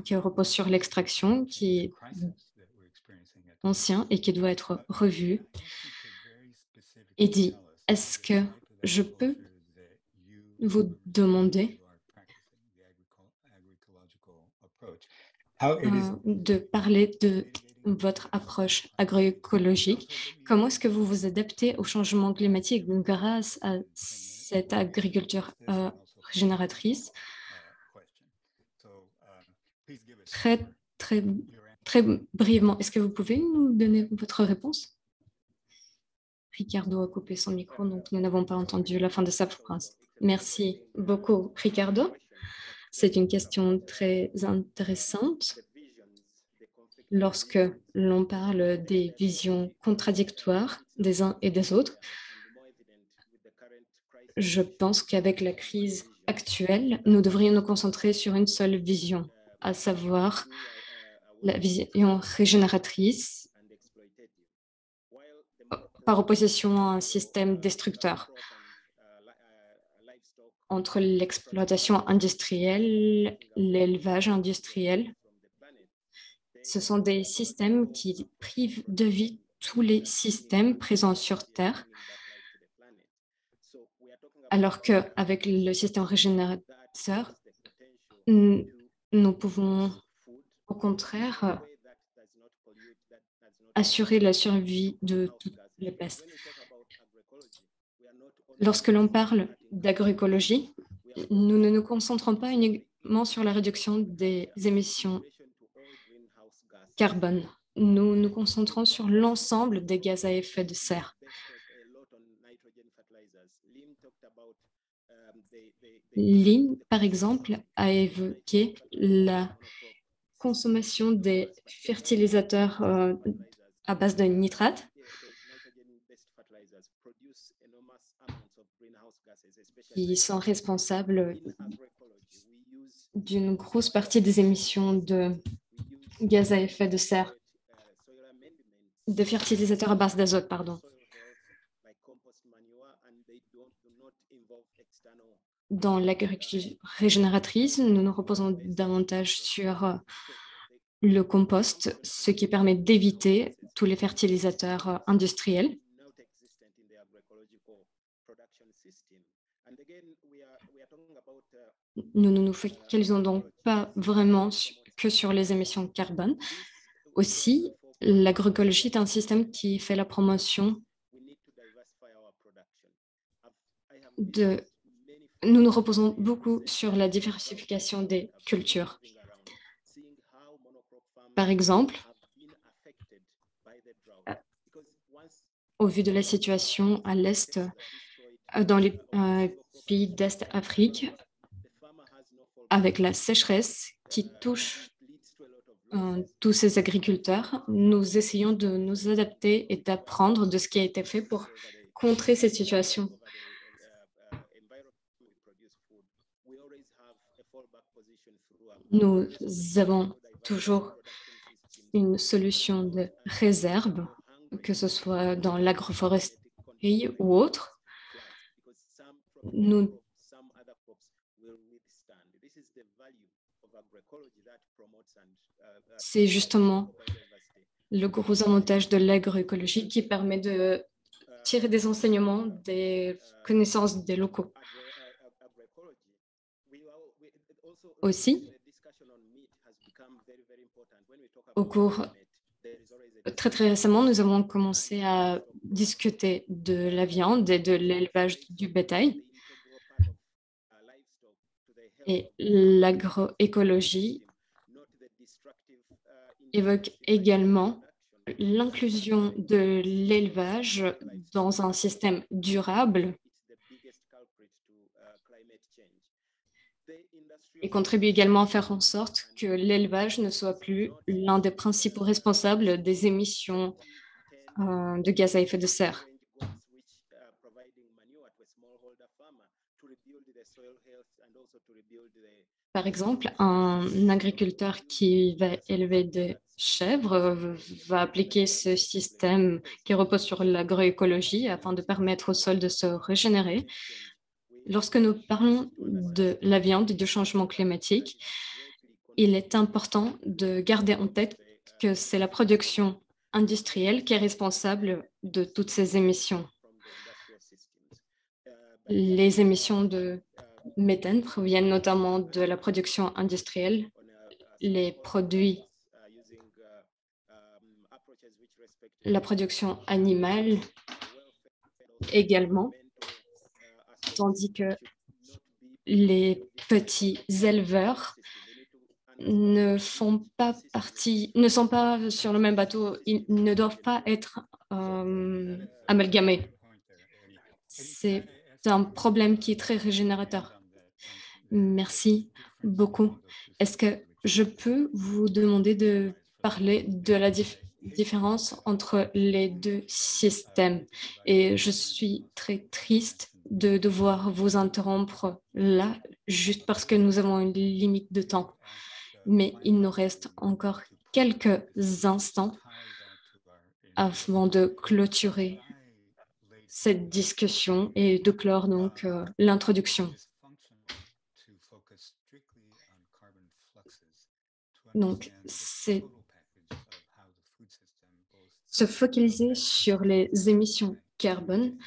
qui repose sur l'extraction, qui est ancien et qui doit être revu. Et dit, est-ce que je peux vous demander de parler de votre approche agroécologique? Comment est-ce que vous vous adaptez au changement climatique grâce à cette agriculture régénératrice? Très, très, très brièvement, est-ce que vous pouvez nous donner votre réponse? Ricardo a coupé son micro, donc nous n'avons pas entendu la fin de sa phrase. Merci beaucoup, Ricardo. C'est une question très intéressante. Lorsque l'on parle des visions contradictoires des uns et des autres, je pense qu'avec la crise actuelle, nous devrions nous concentrer sur une seule vision, à savoir la vision régénératrice par opposition à un système destructeur. Entre l'exploitation industrielle, l'élevage industriel, ce sont des systèmes qui privent de vie tous les systèmes présents sur Terre, alors qu'avec le système régénérateur, nous pouvons au contraire assurer la survie de toutes les espèces. Lorsque l'on parle d'agroécologie, nous ne nous concentrons pas uniquement sur la réduction des émissions carbone. Nous nous concentrons sur l'ensemble des gaz à effet de serre. Lynn, par exemple, a évoqué la consommation des fertilisateurs à base de nitrate qui sont responsables d'une grosse partie des émissions de gaz à effet de serre, de fertilisateurs à base d'azote, pardon. Dans l'agriculture régénératrice, nous nous reposons davantage sur le compost, ce qui permet d'éviter tous les fertilisateurs industriels. Nous ne nous focalisons donc pas vraiment que sur les émissions de carbone. Aussi, l'agroécologie est un système qui fait la promotion de... Nous nous reposons beaucoup sur la diversification des cultures. Par exemple, au vu de la situation à l'Est, dans les pays d'Est Afrique, avec la sécheresse qui touche tous ces agriculteurs, nous essayons de nous adapter et d'apprendre de ce qui a été fait pour contrer cette situation. Nous avons toujours une solution de réserve, que ce soit dans l'agroforesterie ou autre. C'est justement le gros avantage de l'agroécologie qui permet de tirer des enseignements des connaissances des locaux. Aussi, au cours, très récemment, nous avons commencé à discuter de la viande et de l'élevage du bétail. Et l'agroécologie évoque également l'inclusion de l'élevage dans un système durable et contribue également à faire en sorte que l'élevage ne soit plus l'un des principaux responsables des émissions de gaz à effet de serre. Par exemple, un agriculteur qui va élever des chèvres va appliquer ce système qui repose sur l'agroécologie afin de permettre au sol de se régénérer. Lorsque nous parlons de la viande et du changement climatique, il est important de garder en tête que c'est la production industrielle qui est responsable de toutes ces émissions. Les émissions de méthane proviennent notamment de la production industrielle. Les produits, la production animale également, tandis que les petits éleveurs ne sont pas sur le même bateau, ils ne doivent pas être amalgamés. C'est un problème qui est très régénérateur. Merci beaucoup. Est-ce que je peux vous demander de parler de la différence entre les deux systèmes? Et je suis très triste de devoir vous interrompre là, juste parce que nous avons une limite de temps. Mais il nous reste encore quelques instants avant de clôturer cette discussion et de clore donc l'introduction. Donc, c'est se focaliser sur les émissions carbone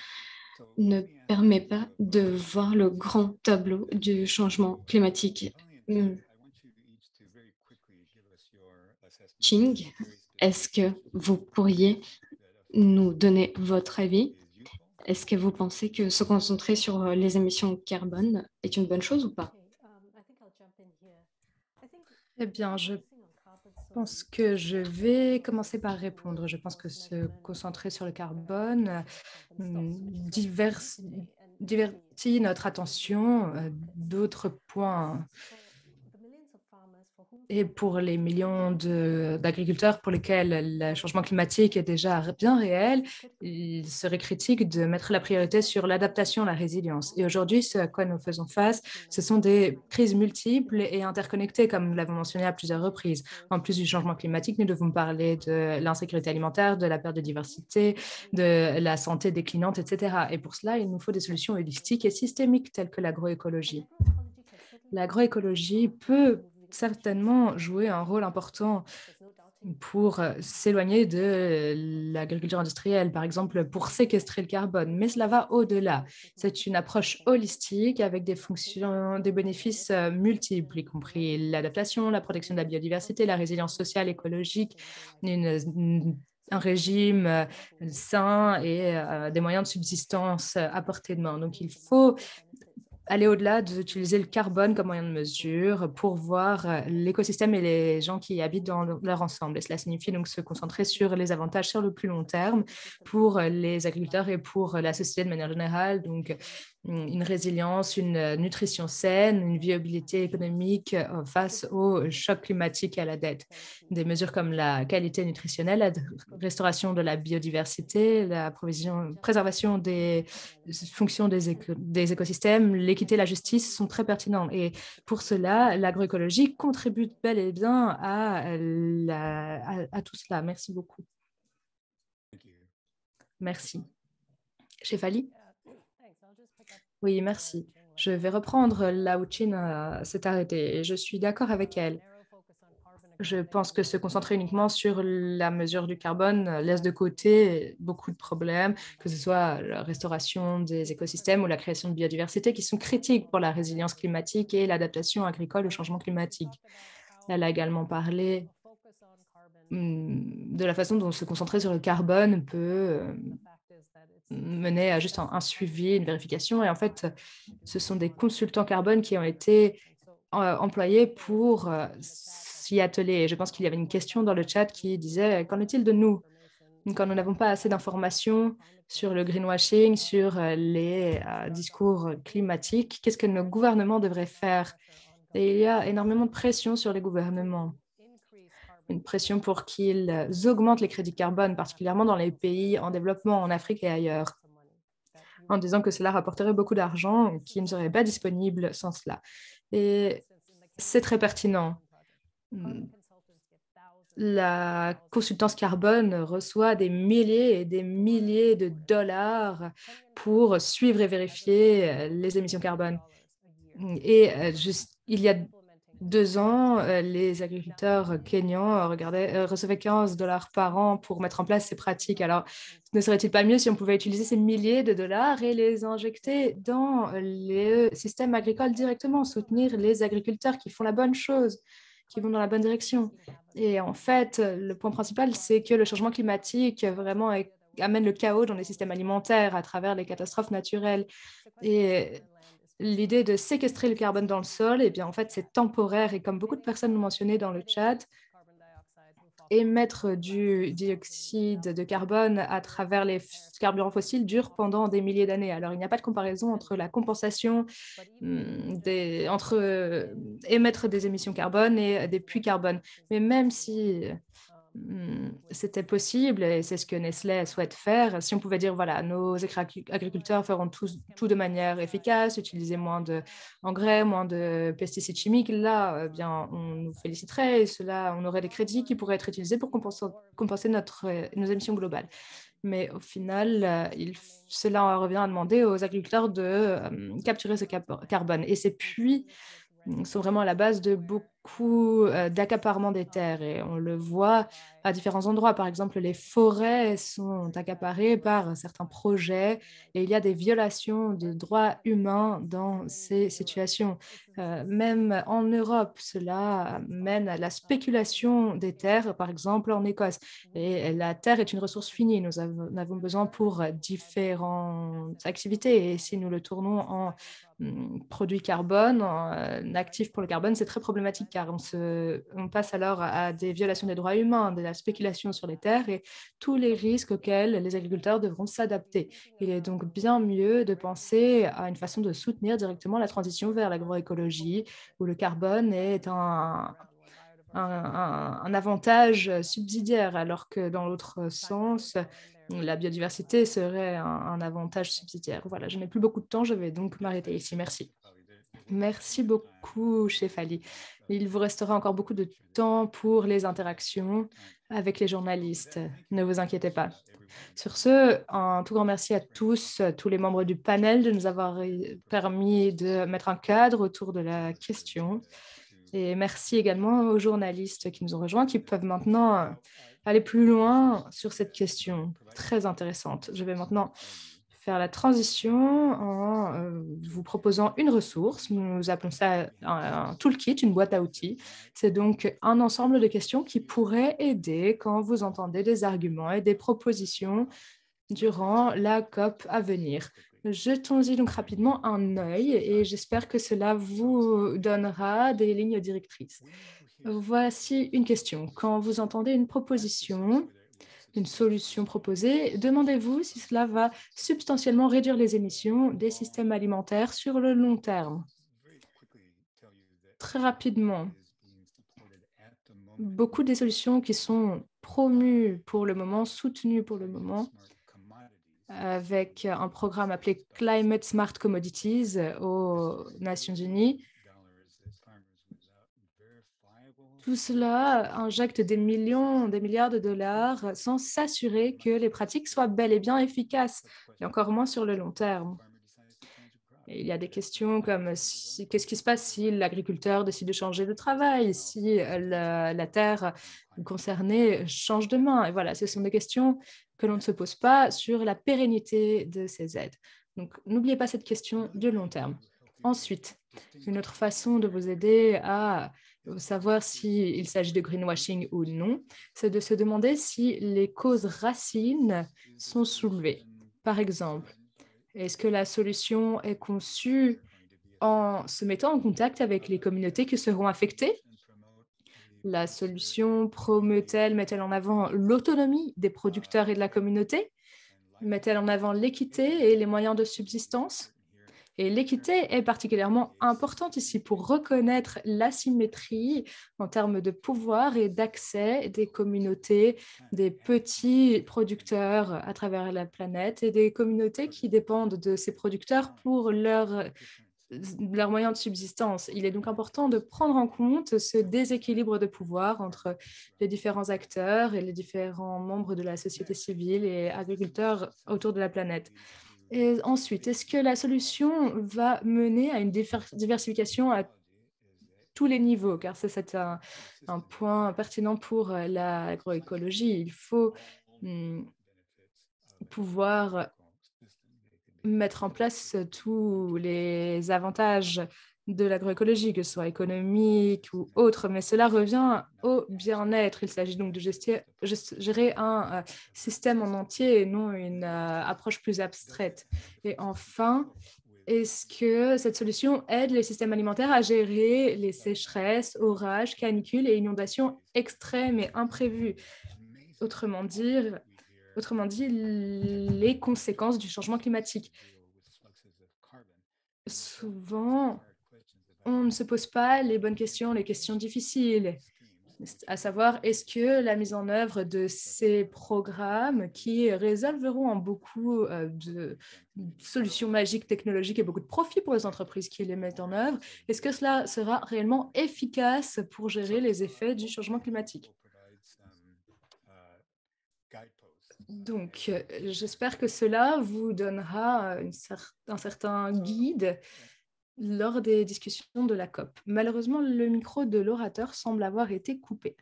ne permet pas de voir le grand tableau du changement climatique. Ching, est-ce que vous pourriez nous donner votre avis? Est-ce que vous pensez que se concentrer sur les émissions carbone est une bonne chose ou pas? Eh bien, je pense que je vais commencer par répondre. Je pense que se concentrer sur le carbone divertit notre attention d'autres points. Et pour les millions d'agriculteurs pour lesquels le changement climatique est déjà bien réel, il serait critique de mettre la priorité sur l'adaptation, la résilience. Et aujourd'hui, ce à quoi nous faisons face, ce sont des crises multiples et interconnectées, comme nous l'avons mentionné à plusieurs reprises. En plus du changement climatique, nous devons parler de l'insécurité alimentaire, de la perte de diversité, de la santé déclinante, etc. Et pour cela, il nous faut des solutions holistiques et systémiques telles que l'agroécologie. L'agroécologie peut certainement jouer un rôle important pour s'éloigner de l'agriculture industrielle, par exemple pour séquestrer le carbone, mais cela va au-delà. C'est une approche holistique avec des fonctions, des bénéfices multiples, y compris l'adaptation, la protection de la biodiversité, la résilience sociale, écologique, un régime sain et des moyens de subsistance à portée de main. Donc, il faut aller au-delà d'utiliser le carbone comme moyen de mesure pour voir l'écosystème et les gens qui y habitent dans leur ensemble. Et cela signifie donc se concentrer sur les avantages sur le plus long terme pour les agriculteurs et pour la société de manière générale. Donc, une résilience, une nutrition saine, une viabilité économique face au choc climatique et à la dette. Des mesures comme la qualité nutritionnelle, la restauration de la biodiversité, la préservation des fonctions des écosystèmes, l'équité, la justice sont très pertinents. Et pour cela, l'agroécologie contribue bel et bien à tout cela. Merci beaucoup. Merci. Shefali? Oui, merci. Je vais reprendre là où Chin s'est arrêtée et je suis d'accord avec elle. Je pense que se concentrer uniquement sur la mesure du carbone laisse de côté beaucoup de problèmes, que ce soit la restauration des écosystèmes ou la création de biodiversité, qui sont critiques pour la résilience climatique et l'adaptation agricole au changement climatique. Elle a également parlé de la façon dont se concentrer sur le carbone peut mener à juste un suivi, une vérification. Et en fait, ce sont des consultants carbone qui ont été employés pour s'y atteler. Et je pense qu'il y avait une question dans le chat qui disait, qu'en est-il de nous quand nous n'avons pas assez d'informations sur le greenwashing, sur les discours climatiques? Qu'est-ce que nos gouvernements devraient faire? Et il y a énormément de pression sur les gouvernements. Une pression pour qu'ils augmentent les crédits carbone, particulièrement dans les pays en développement, en Afrique et ailleurs, en disant que cela rapporterait beaucoup d'argent qui ne serait pas disponible sans cela. Et c'est très pertinent. La consultance carbone reçoit des milliers et des milliers de dollars pour suivre et vérifier les émissions carbone. Et il y a 2 ans, les agriculteurs kenyans recevaient 15 dollars par an pour mettre en place ces pratiques. Alors, ne serait-il pas mieux si on pouvait utiliser ces milliers de dollars et les injecter dans les systèmes agricoles directement, soutenir les agriculteurs qui font la bonne chose, qui vont dans la bonne direction? Et en fait, le point principal, c'est que le changement climatique vraiment amène le chaos dans les systèmes alimentaires à travers les catastrophes naturelles. Et l'idée de séquestrer le carbone dans le sol, eh bien, en fait, c'est temporaire. Et comme beaucoup de personnes l'ont mentionné dans le chat, émettre du dioxyde de carbone à travers les carburants fossiles dure pendant des milliers d'années. Alors, il n'y a pas de comparaison entre la compensation entre émettre des émissions carbone et des puits carbone. Mais même si c'était possible, et c'est ce que Nestlé souhaite faire, si on pouvait dire, voilà, nos agriculteurs feront tout de manière efficace, utiliser moins d'engrais, moins de pesticides chimiques, là, bien, on nous féliciterait et cela, on aurait des crédits qui pourraient être utilisés pour compenser nos émissions globales. Mais au final, cela revient à demander aux agriculteurs de capturer ce carbone. Et ces puits sont vraiment à la base de beaucoup d'accaparement des terres. Et on le voit à différents endroits. Par exemple, les forêts sont accaparées par certains projets et il y a des violations de droits humains dans ces situations. Même en Europe, cela mène à la spéculation des terres, par exemple en Écosse. Et la terre est une ressource finie. Nous avons besoin pour différentes activités. Et si nous le tournons en produit carbone, actif pour le carbone, c'est très problématique car on passe alors à des violations des droits humains, de la spéculation sur les terres et tous les risques auxquels les agriculteurs devront s'adapter. Il est donc bien mieux de penser à une façon de soutenir directement la transition vers l'agroécologie où le carbone est un avantage subsidiaire, alors que dans l'autre sens, la biodiversité serait un avantage subsidiaire. Voilà, je n'ai plus beaucoup de temps, je vais donc m'arrêter ici. Merci. Merci beaucoup, chef Ali. Il vous restera encore beaucoup de temps pour les interactions avec les journalistes. Ne vous inquiétez pas. Sur ce, un tout grand merci à tous les membres du panel de nous avoir permis de mettre un cadre autour de la question. Et merci également aux journalistes qui nous ont rejoints, qui peuvent maintenant aller plus loin sur cette question très intéressante. Je vais maintenant faire la transition en vous proposant une ressource. Nous appelons ça un toolkit, une boîte à outils. C'est donc un ensemble de questions qui pourraient aider quand vous entendez des arguments et des propositions durant la COP à venir. Jetons-y donc rapidement un œil et j'espère que cela vous donnera des lignes directrices. Voici une question. Quand vous entendez une proposition, une solution proposée, demandez-vous si cela va substantiellement réduire les émissions des systèmes alimentaires sur le long terme. Très rapidement, beaucoup des solutions qui sont promues pour le moment, soutenues pour le moment, avec un programme appelé Climate Smart Commodities aux Nations Unies. Tout cela injecte des millions, des milliards de dollars sans s'assurer que les pratiques soient bel et bien efficaces, et encore moins sur le long terme. Et il y a des questions comme qu'est-ce qui se passe si l'agriculteur décide de changer de travail, si la terre concernée change de main. Et voilà, ce sont des questions que l'on ne se pose pas sur la pérennité de ces aides. Donc, n'oubliez pas cette question du long terme. Ensuite, une autre façon de vous aider à savoir s'il s'agit de greenwashing ou non, c'est de se demander si les causes racines sont soulevées. Par exemple, est-ce que la solution est conçue en se mettant en contact avec les communautés qui seront affectées? La solution promeut-elle, met-elle en avant l'autonomie des producteurs et de la communauté? Met-elle en avant l'équité et les moyens de subsistance? Et l'équité est particulièrement importante ici pour reconnaître l'asymétrie en termes de pouvoir et d'accès des communautés, des petits producteurs à travers la planète et des communautés qui dépendent de ces producteurs pour leurs moyens de subsistance. Il est donc important de prendre en compte ce déséquilibre de pouvoir entre les différents acteurs et les différents membres de la société civile et agriculteurs autour de la planète. Et ensuite, est-ce que la solution va mener à une diversification à tous les niveaux? Car ça, c'est un point pertinent pour l'agroécologie. Il faut pouvoir mettre en place tous les avantages de l'agroécologie, que ce soit économique ou autre, mais cela revient au bien-être. Il s'agit donc de gérer un système en entier et non une approche plus abstraite. Et enfin, est-ce que cette solution aide les systèmes alimentaires à gérer les sécheresses, orages, canicules et inondations extrêmes et imprévues? Autrement dit, les conséquences du changement climatique. Souvent, on ne se pose pas les bonnes questions, les questions difficiles, à savoir, est-ce que la mise en œuvre de ces programmes qui résolveront en beaucoup de solutions magiques technologiques et beaucoup de profits pour les entreprises qui les mettent en œuvre, est-ce que cela sera réellement efficace pour gérer les effets du changement climatique? Donc, j'espère que cela vous donnera un certain guide lors des discussions de la COP. Malheureusement, le micro de l'orateur semble avoir été coupé.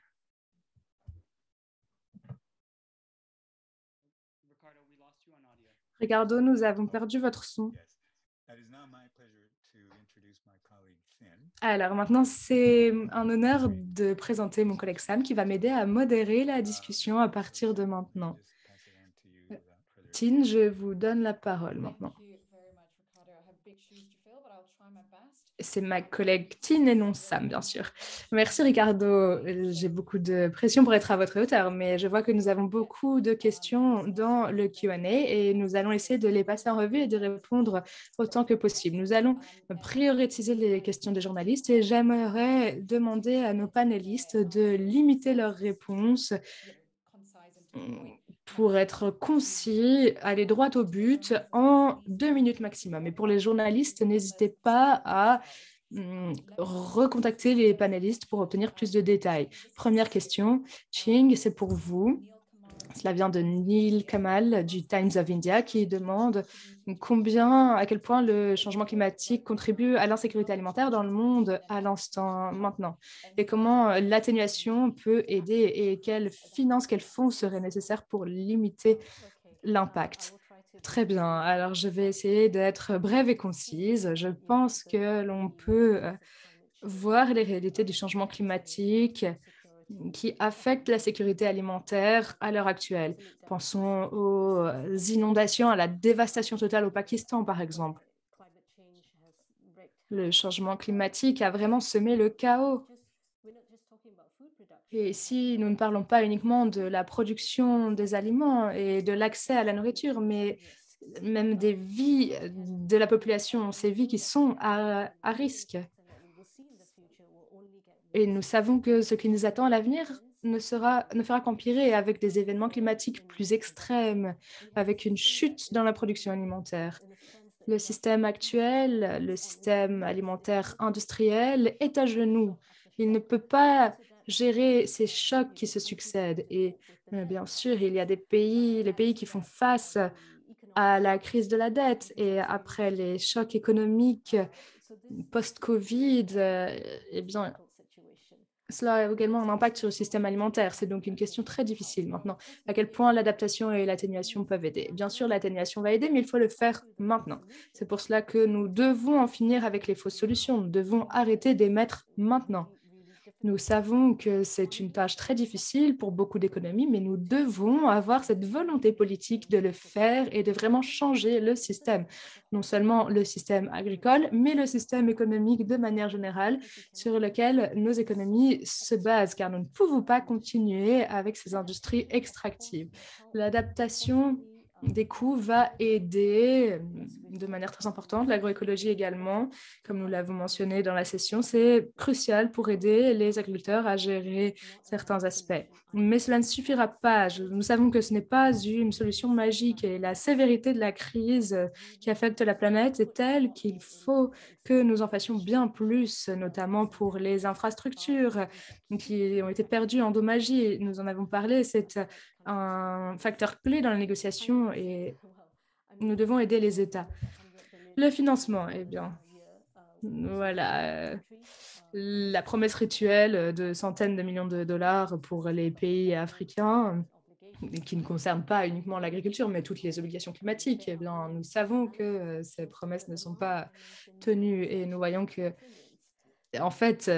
Ricardo, nous avons perdu votre son. Alors maintenant, c'est un honneur de présenter mon collègue Sam qui va m'aider à modérer la discussion à partir de maintenant. Tine, je vous donne la parole maintenant. C'est ma collègue Tine et non Sam, bien sûr. Merci Ricardo. J'ai beaucoup de pression pour être à votre hauteur, mais je vois que nous avons beaucoup de questions dans le Q&A et nous allons essayer de les passer en revue et de répondre autant que possible. Nous allons prioriser les questions des journalistes et j'aimerais demander à nos panélistes de limiter leurs réponses pour être concis, aller droit au but en 2 minutes maximum. Et pour les journalistes, n'hésitez pas à recontacter les panélistes pour obtenir plus de détails. Première question, Ching, c'est pour vous. Cela vient de Neil Kamal du Times of India qui demande à quel point le changement climatique contribue à l'insécurité alimentaire dans le monde à l'instant maintenant et comment l'atténuation peut aider et quelles finances, quels fonds seraient nécessaires pour limiter l'impact. Très bien, alors je vais essayer d'être brève et concise. Je pense que l'on peut voir les réalités du changement climatique qui affectent la sécurité alimentaire à l'heure actuelle. Pensons aux inondations, à la dévastation totale au Pakistan, par exemple. Le changement climatique a vraiment semé le chaos. Et si nous ne parlons pas uniquement de la production des aliments et de l'accès à la nourriture, mais même des vies de la population, ces vies qui sont à risque. Et nous savons que ce qui nous attend à l'avenir ne fera qu'empirer avec des événements climatiques plus extrêmes, avec une chute dans la production alimentaire. Le système actuel, le système alimentaire industriel est à genoux. Il ne peut pas gérer ces chocs qui se succèdent. Et bien sûr, il y a les pays qui font face à la crise de la dette et après les chocs économiques post-Covid, eh bien, cela a également un impact sur le système alimentaire. C'est donc une question très difficile maintenant. À quel point l'adaptation et l'atténuation peuvent aider? Bien sûr, l'atténuation va aider, mais il faut le faire maintenant. C'est pour cela que nous devons en finir avec les fausses solutions. Nous devons arrêter d'émettre maintenant. Nous savons que c'est une tâche très difficile pour beaucoup d'économies, mais nous devons avoir cette volonté politique de le faire et de vraiment changer le système. Non seulement le système agricole, mais le système économique de manière générale sur lequel nos économies se basent, car nous ne pouvons pas continuer avec ces industries extractives. L'adaptation des coûts va aider de manière très importante. L'agroécologie également, comme nous l'avons mentionné dans la session, c'est crucial pour aider les agriculteurs à gérer certains aspects. Mais cela ne suffira pas. Nous savons que ce n'est pas une solution magique et la sévérité de la crise qui affecte la planète est telle qu'il faut que nous en fassions bien plus, notamment pour les infrastructures qui ont été perdues, endommagées. Nous en avons parlé, c'est un facteur clé dans la négociation et nous devons aider les États. Le financement, eh bien, voilà, la promesse rituelle de centaines de millions de dollars pour les pays africains qui ne concernent pas uniquement l'agriculture, mais toutes les obligations climatiques, eh bien, nous savons que ces promesses ne sont pas tenues et nous voyons que en fait,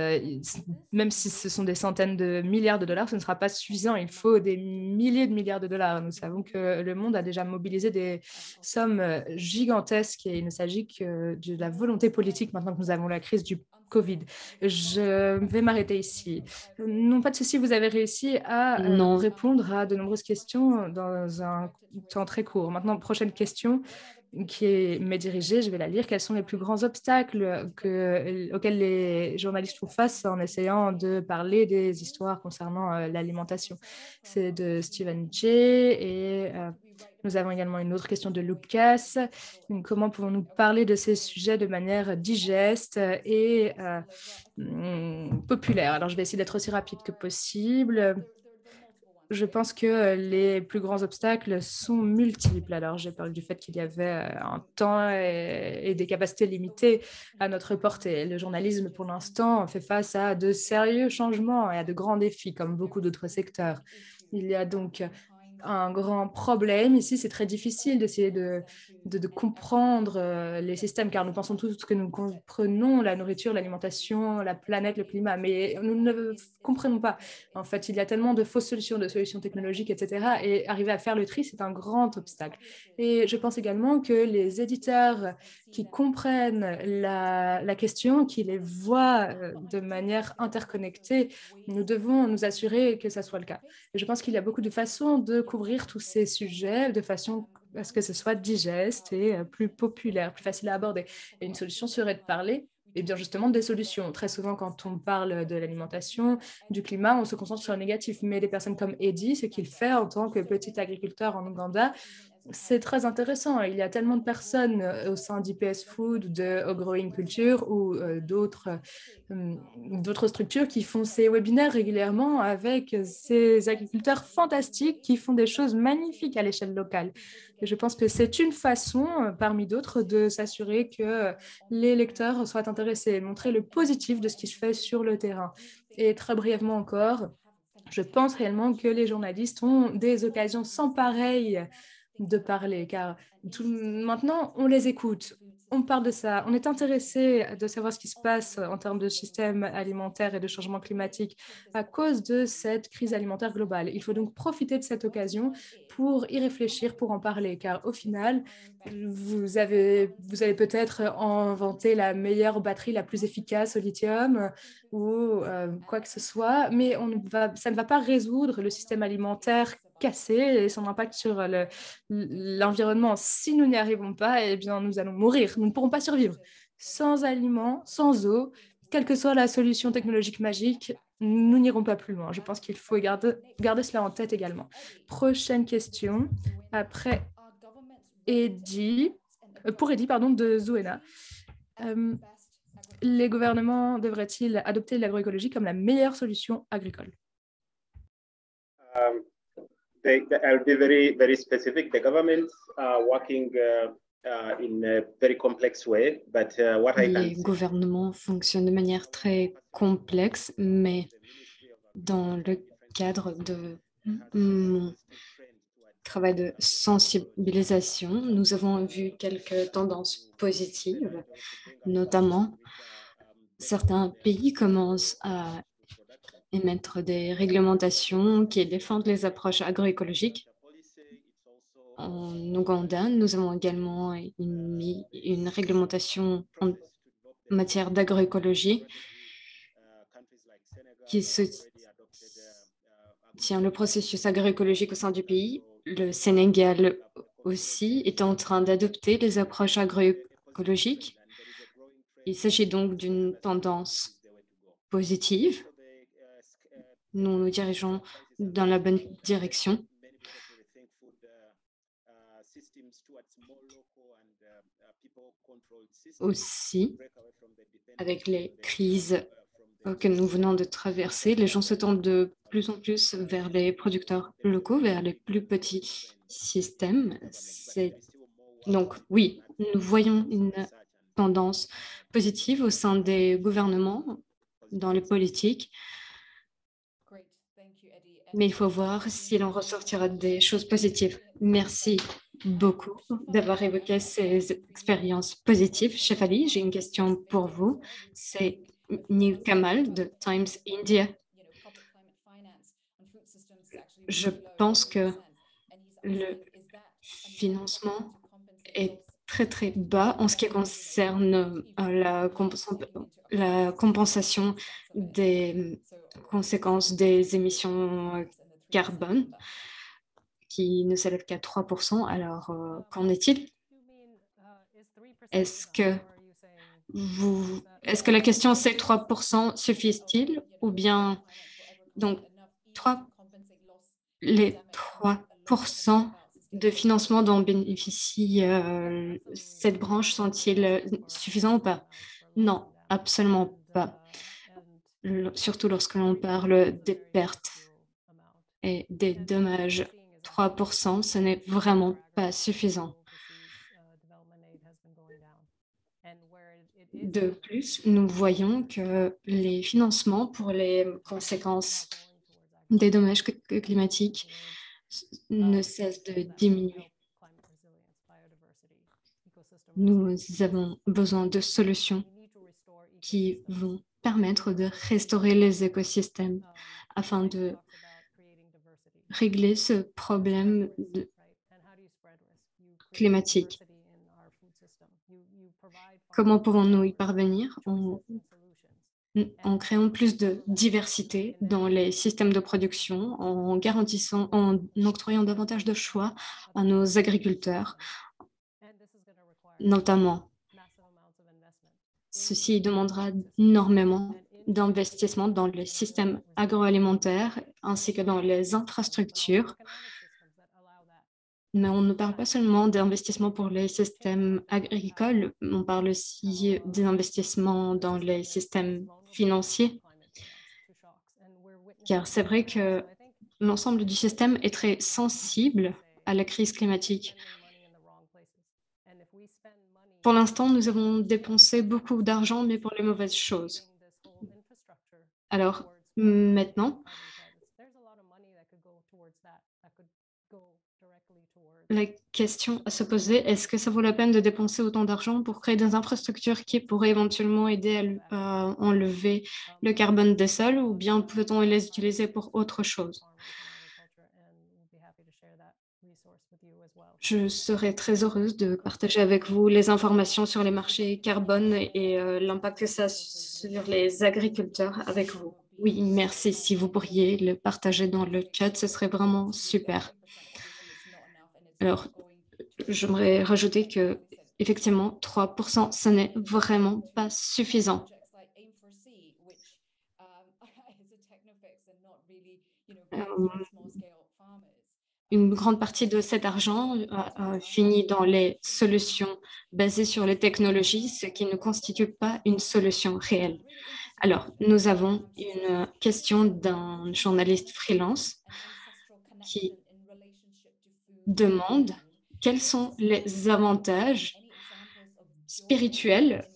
même si ce sont des centaines de milliards de dollars, ce ne sera pas suffisant. Il faut des milliers de milliards de dollars. Nous savons que le monde a déjà mobilisé des sommes gigantesques et il ne s'agit que de la volonté politique maintenant que nous avons la crise du Covid. Je vais m'arrêter ici. Non, pas de souci, vous avez réussi à Non. répondre à de nombreuses questions dans un temps très court. Maintenant, prochaine question m'est dirigée, je vais la lire. Quels sont les plus grands obstacles auxquels les journalistes font face en essayant de parler des histoires concernant l'alimentation? C'est de Stephen Jay et nous avons également une autre question de Lucas. Comment pouvons-nous parler de ces sujets de manière digeste et populaire? Alors, je vais essayer d'être aussi rapide que possible. Je pense que les plus grands obstacles sont multiples. Alors, j'ai parlé du fait qu'il y avait un temps et des capacités limitées à notre portée. Le journalisme, pour l'instant, fait face à de sérieux changements et à de grands défis, comme beaucoup d'autres secteurs. Il y a donc un grand problème ici. C'est très difficile d'essayer de comprendre les systèmes, car nous pensons tous que nous comprenons la nourriture, l'alimentation, la planète, le climat, mais nous ne comprenons pas. En fait, il y a tellement de fausses solutions, de solutions technologiques, etc. Et arriver à faire le tri, c'est un grand obstacle. Et je pense également que les éditeurs qui comprennent la question, qui les voient de manière interconnectée, nous devons nous assurer que ça soit le cas. Et je pense qu'il y a beaucoup de façons de couvrir tous ces sujets de façon à ce que ce soit digeste et plus populaire, plus facile à aborder. Et une solution serait de parler et bien justement des solutions. Très souvent, quand on parle de l'alimentation, du climat, on se concentre sur le négatif. Mais des personnes comme Eddie, ce qu'il fait en tant que petit agriculteur en Ouganda, c'est très intéressant. Il y a tellement de personnes au sein d'IPS Food, de Growing Culture ou d'autres structures qui font ces webinaires régulièrement avec ces agriculteurs fantastiques qui font des choses magnifiques à l'échelle locale. Et je pense que c'est une façon, parmi d'autres, de s'assurer que les lecteurs soient intéressés, montrer le positif de ce qui se fait sur le terrain. Et très brièvement encore, je pense réellement que les journalistes ont des occasions sans pareil de parler, car maintenant, on les écoute. On parle de ça, on est intéressé de savoir ce qui se passe en termes de système alimentaire et de changement climatique à cause de cette crise alimentaire globale. Il faut donc profiter de cette occasion pour y réfléchir, pour en parler, car au final, vous avez peut-être inventé la meilleure batterie, la plus efficace au lithium ou quoi que ce soit, mais ça ne va pas résoudre le système alimentaire cassé et son impact sur l'environnement. Si nous n'y arrivons pas, eh bien, nous allons mourir. Nous ne pourrons pas survivre. Sans aliments, sans eau, quelle que soit la solution technologique magique, nous n'irons pas plus loin. Je pense qu'il faut garder cela en tête également. Prochaine question. Après pour Eddie, pardon, de Zoena. Les gouvernements devraient-ils adopter l'agroécologie comme la meilleure solution agricole? I'll be very specific. The governments are working in a very complex way, but what I can Les gouvernements fonctionnent de manière très complexe, mais dans le cadre de mon travail de sensibilisation, nous avons vu quelques tendances positives, notamment certains pays commencent à émettre des réglementations qui défendent les approches agroécologiques. En Ouganda, nous avons également mis une réglementation en matière d'agroécologie qui soutient le processus agroécologique au sein du pays. Le Sénégal aussi est en train d'adopter les approches agroécologiques. Il s'agit donc d'une tendance positive. Nous nous dirigeons dans la bonne direction. Aussi, avec les crises que nous venons de traverser, les gens se tournent de plus en plus vers les producteurs locaux, vers les plus petits systèmes. Donc oui, nous voyons une tendance positive au sein des gouvernements, dans les politiques, mais il faut voir s'il en ressortira des choses positives. Merci beaucoup d'avoir évoqué ces expériences positives. Chef Ali, j'ai une question pour vous. C'est Neil Kamal de Times India. Je pense que le financement est très bas en ce qui concerne la compensation des conséquences des émissions carbone qui ne s'élève qu'à 3%. Alors, qu'en est-il? Est-ce que la question c'est 3% suffisent-ils ou bien donc les 3% de financement dont bénéficie cette branche sont-ils suffisants ou pas? Non, absolument pas. Surtout lorsque l'on parle des pertes et des dommages. 3%, ce n'est vraiment pas suffisant. De plus, nous voyons que les financements pour les conséquences des dommages climatiques ne cessent de diminuer. Nous avons besoin de solutions qui vont permettre de restaurer les écosystèmes afin de régler ce problème climatique. Comment pouvons-nous y parvenir? En créant plus de diversité dans les systèmes de production, en octroyant davantage de choix à nos agriculteurs, notamment. Ceci demandera énormément d'investissement dans les systèmes agroalimentaires ainsi que dans les infrastructures. Mais on ne parle pas seulement d'investissements pour les systèmes agricoles, on parle aussi des investissements dans les systèmes financiers. Car c'est vrai que l'ensemble du système est très sensible à la crise climatique. Pour l'instant, nous avons dépensé beaucoup d'argent, mais pour les mauvaises choses. Alors, maintenant, la question à se poser, est-ce que ça vaut la peine de dépenser autant d'argent pour créer des infrastructures qui pourraient éventuellement aider à enlever le carbone des sols ou bien peut-on les utiliser pour autre chose? Je serais très heureuse de partager avec vous les informations sur les marchés carbone et l'impact que ça a sur les agriculteurs avec vous. Oui, merci. Si vous pourriez le partager dans le chat, ce serait vraiment super. Alors, j'aimerais rajouter que, effectivement, 3%, ce n'est vraiment pas suffisant. Une grande partie de cet argent finit dans les solutions basées sur les technologies, ce qui ne constitue pas une solution réelle. Alors, nous avons une question d'un journaliste freelance qui demande quels sont les avantages spirituels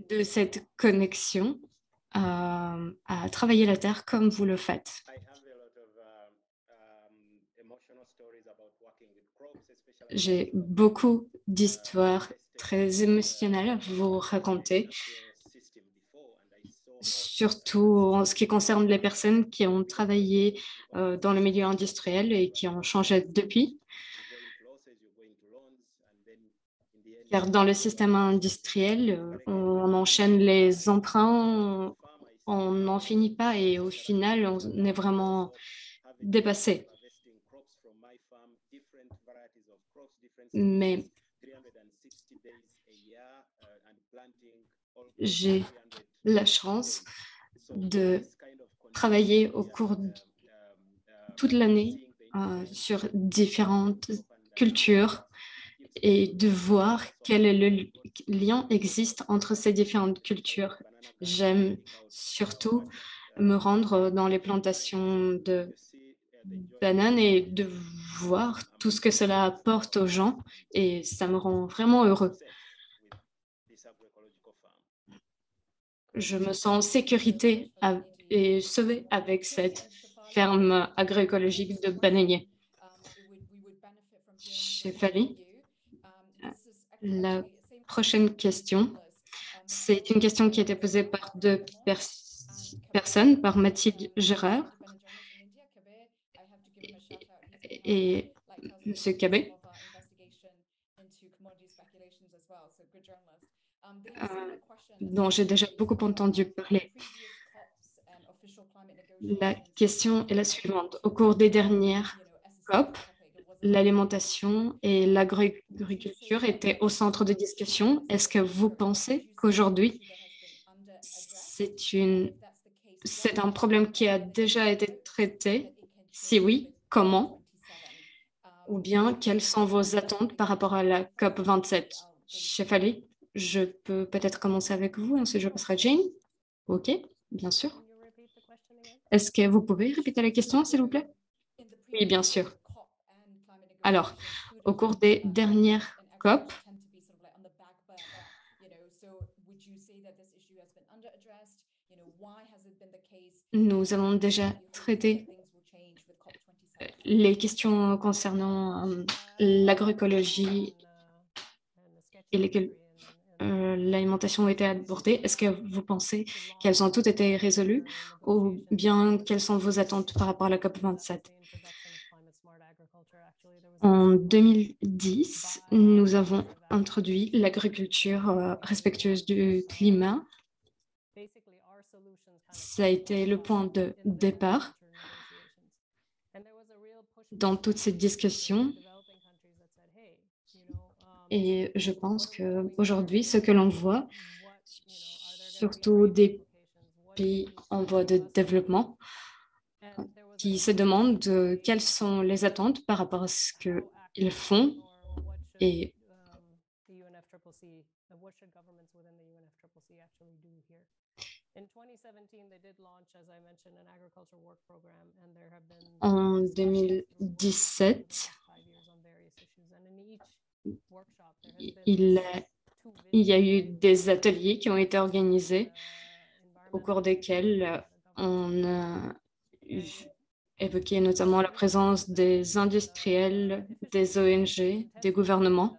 de cette connexion à travailler la terre comme vous le faites. J'ai beaucoup d'histoires très émotionnelles à vous raconter, surtout en ce qui concerne les personnes qui ont travaillé dans le milieu industriel et qui ont changé depuis. Car dans le système industriel, on enchaîne les emprunts, on n'en finit pas et au final, on est vraiment dépassé. Mais j'ai la chance de travailler au cours de toute l'année sur différentes cultures et de voir quel est le lien existe entre ces différentes cultures. J'aime surtout me rendre dans les plantations de bananes et de voir tout ce que cela apporte aux gens et ça me rend vraiment heureux. Je me sens en sécurité et sauvée avec cette ferme agroécologique de bananiers. Shefali, la prochaine question, c'est une question qui a été posée par deux personnes, par Mathilde Gérard et M. Cabé, dont j'ai déjà beaucoup entendu parler. La question est la suivante. Au cours des dernières COP, l'alimentation et l'agriculture étaient au centre de discussion. Est-ce que vous pensez qu'aujourd'hui, c'est un problème qui a déjà été traité? Si oui, comment? Ou bien, quelles sont vos attentes par rapport à la COP 27? Shefali, je peux peut-être commencer avec vous, ensuite je passerai à Jane. OK, bien sûr. Est-ce que vous pouvez répéter la question, s'il vous plaît? Oui, bien sûr. Alors, au cours des dernières COP, nous avons déjà traité les questions concernant l'agroécologie et l'alimentation a été abordée. Est-ce que vous pensez qu'elles ont toutes été résolues ou bien quelles sont vos attentes par rapport à la COP 27? En 2010, nous avons introduit l'agriculture respectueuse du climat. Ça a été le point de départ dans toute cette discussion. Et je pense qu'aujourd'hui, ce que l'on voit, surtout des pays en voie de développement, qui se demandent quelles sont les attentes par rapport à ce qu'ils font et en 2017, il y a eu des ateliers qui ont été organisés au cours desquels on a évoqué notamment la présence des industriels, des ONG, des gouvernements.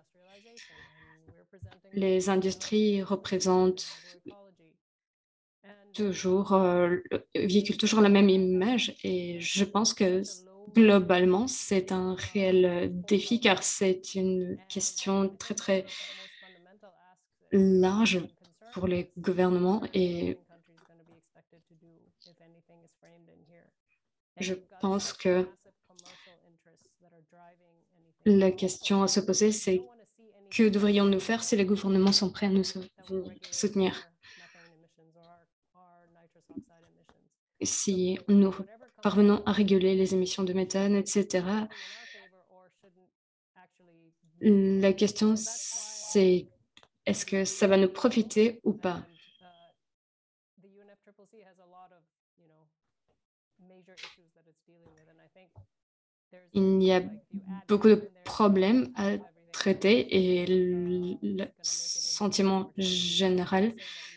Les industries véhiculent toujours la même image et je pense que globalement, c'est un réel défi car c'est une question très, très large pour les gouvernements et je pense que la question à se poser, c'est que devrions-nous faire si les gouvernements sont prêts à nous soutenir? Si nous parvenons à réguler les émissions de méthane, etc., la question, c'est est-ce que ça va nous profiter ou pas? Il y a beaucoup de problèmes à traiter et le sentiment général,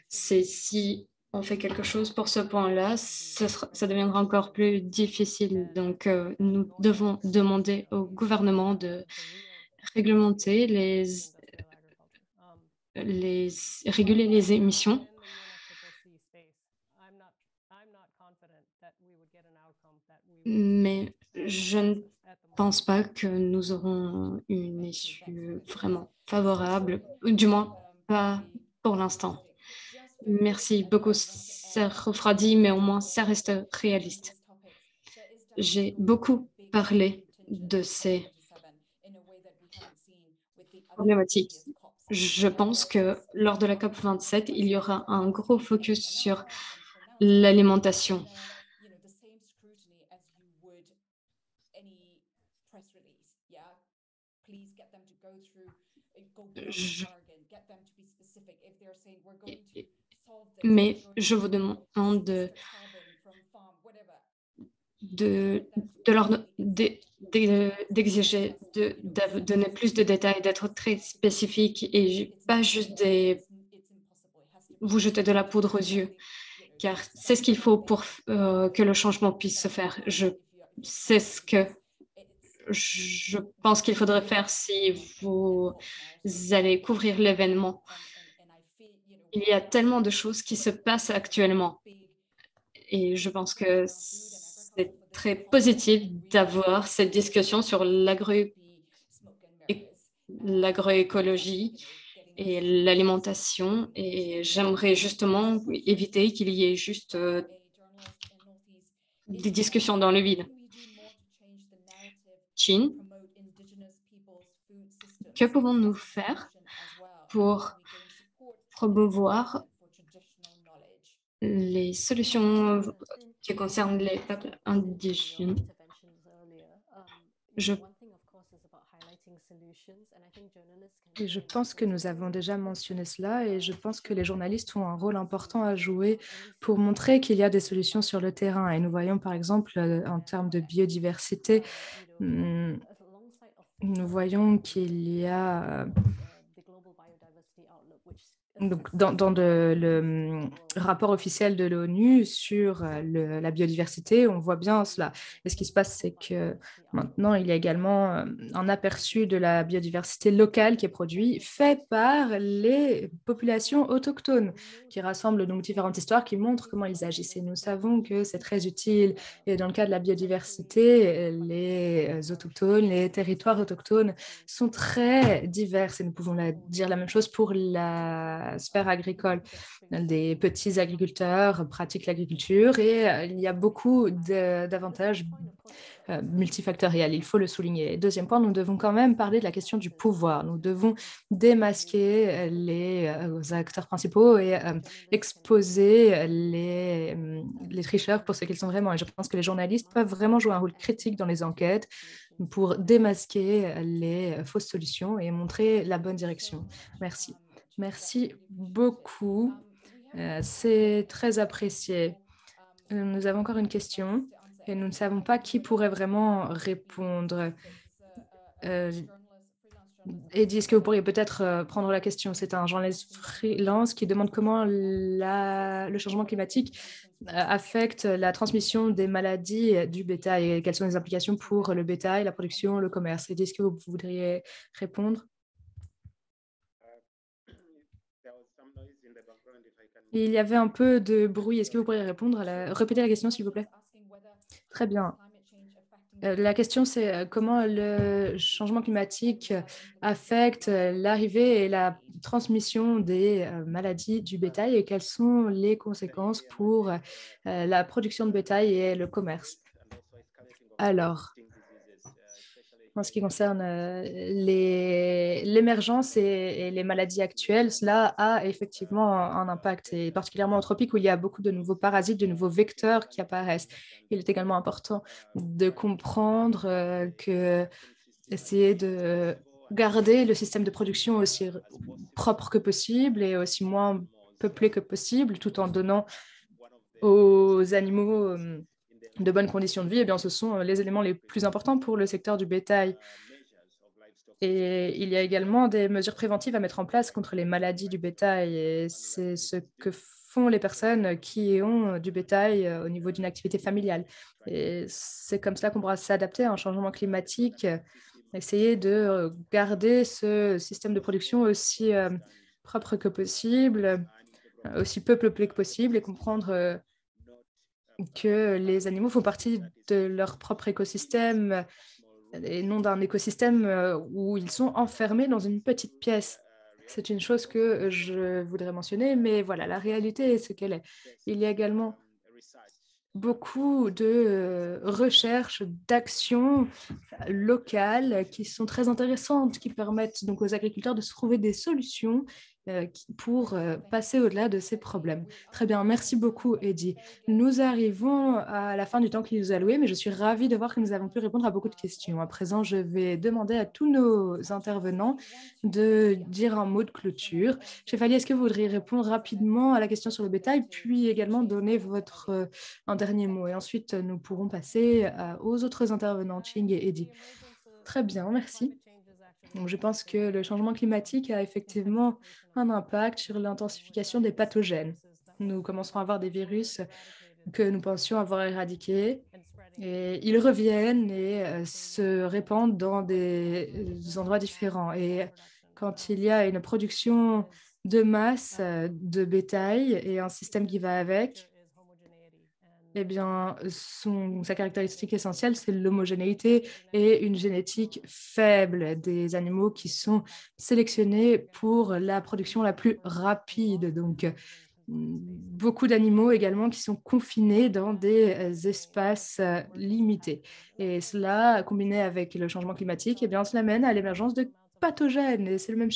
c'est si on fait quelque chose pour ce point-là, ça deviendra encore plus difficile. Donc, nous devons demander au gouvernement de réglementer réguler les émissions, mais je ne pense pas que nous aurons une issue vraiment favorable, du moins pas pour l'instant. Merci beaucoup, ça refroidit, mais au moins ça reste réaliste. J'ai beaucoup parlé de ces problématiques. Je pense que lors de la COP27, il y aura un gros focus sur l'alimentation. Mais je vous demande d'exiger de donner plus de détails, d'être très spécifique et pas juste vous jeter de la poudre aux yeux, car c'est ce qu'il faut pour que le changement puisse se faire. C'est ce que je pense qu'il faudrait faire si vous allez couvrir l'événement. Il y a tellement de choses qui se passent actuellement et je pense que c'est très positif d'avoir cette discussion sur l'agroécologie et l'alimentation et j'aimerais justement éviter qu'il y ait juste des discussions dans le vide. Chine, que pouvons-nous faire pour promouvoir les solutions qui concernent les peuples indigènes? Et je pense que nous avons déjà mentionné cela et je pense que les journalistes ont un rôle important à jouer pour montrer qu'il y a des solutions sur le terrain. Et nous voyons par exemple en termes de biodiversité, nous voyons qu'il y a donc, dans le rapport officiel de l'ONU sur la biodiversité, on voit bien cela. Et ce qui se passe, c'est que maintenant, il y a également un aperçu de la biodiversité locale qui est produit, fait par les populations autochtones, qui rassemblent donc différentes histoires qui montrent comment ils agissent. Et nous savons que c'est très utile. Et dans le cas de la biodiversité, les autochtones, les territoires autochtones sont très divers. Et nous pouvons dire la même chose pour la sphère agricole. Des petits agriculteurs pratiquent l'agriculture et il y a beaucoup d'avantages multifactoriels, il faut le souligner. Deuxième point, nous devons quand même parler de la question du pouvoir. Nous devons démasquer les acteurs principaux et exposer les tricheurs pour ce qu'ils sont vraiment. Et je pense que les journalistes peuvent vraiment jouer un rôle critique dans les enquêtes pour démasquer les fausses solutions et montrer la bonne direction. Merci. Merci beaucoup. C'est très apprécié. Nous avons encore une question et nous ne savons pas qui pourrait vraiment répondre. Eddie, est-ce que vous pourriez peut-être prendre la question? C'est un journaliste freelance qui demande comment le changement climatique affecte la transmission des maladies du bétail et quelles sont les implications pour le bétail, la production, le commerce. Eddie, est-ce que vous voudriez répondre? Il y avait un peu de bruit. Est-ce que vous pourriez répéter la question, s'il vous plaît? Très bien. La question, c'est comment le changement climatique affecte l'arrivée et la transmission des maladies du bétail et quelles sont les conséquences pour la production de bétail et le commerce. Alors, en ce qui concerne l'émergence et les maladies actuelles, cela a effectivement un impact, et particulièrement en tropique où il y a beaucoup de nouveaux parasites, de nouveaux vecteurs qui apparaissent. Il est également important de comprendre que essayer de garder le système de production aussi propre que possible et aussi moins peuplé que possible, tout en donnant aux animaux de bonnes conditions de vie, eh bien, ce sont les éléments les plus importants pour le secteur du bétail. Et il y a également des mesures préventives à mettre en place contre les maladies du bétail. Et c'est ce que font les personnes qui ont du bétail au niveau d'une activité familiale. Et c'est comme cela qu'on pourra s'adapter à un changement climatique, essayer de garder ce système de production aussi propre que possible, aussi peu peuplé que possible, et comprendre que les animaux font partie de leur propre écosystème et non d'un écosystème où ils sont enfermés dans une petite pièce. C'est une chose que je voudrais mentionner, mais voilà, la réalité est ce qu'elle est. Il y a également beaucoup de recherches, d'actions locales qui sont très intéressantes, qui permettent donc aux agriculteurs de se trouver des solutions pour passer au-delà de ces problèmes. Très bien, merci beaucoup, Eddy. Nous arrivons à la fin du temps qui nous est alloué, mais je suis ravie de voir que nous avons pu répondre à beaucoup de questions. À présent, je vais demander à tous nos intervenants de dire un mot de clôture. Chevalier, est-ce que vous voudriez répondre rapidement à la question sur le bétail, puis également donner votre un dernier mot, et ensuite nous pourrons passer aux autres intervenants, Ching et Eddy. Très bien, merci. Donc, je pense que le changement climatique a effectivement un impact sur l'intensification des pathogènes. Nous commencerons à avoir des virus que nous pensions avoir éradiqués, et ils reviennent et se répandent dans des endroits différents. Et quand il y a une production de masse de bétail et un système qui va avec, eh bien, sa caractéristique essentielle, c'est l'homogénéité et une génétique faible des animaux qui sont sélectionnés pour la production la plus rapide. Donc, beaucoup d'animaux également qui sont confinés dans des espaces limités. Et cela, combiné avec le changement climatique, eh bien, cela mène à l'émergence de pathogènes. Et c'est le même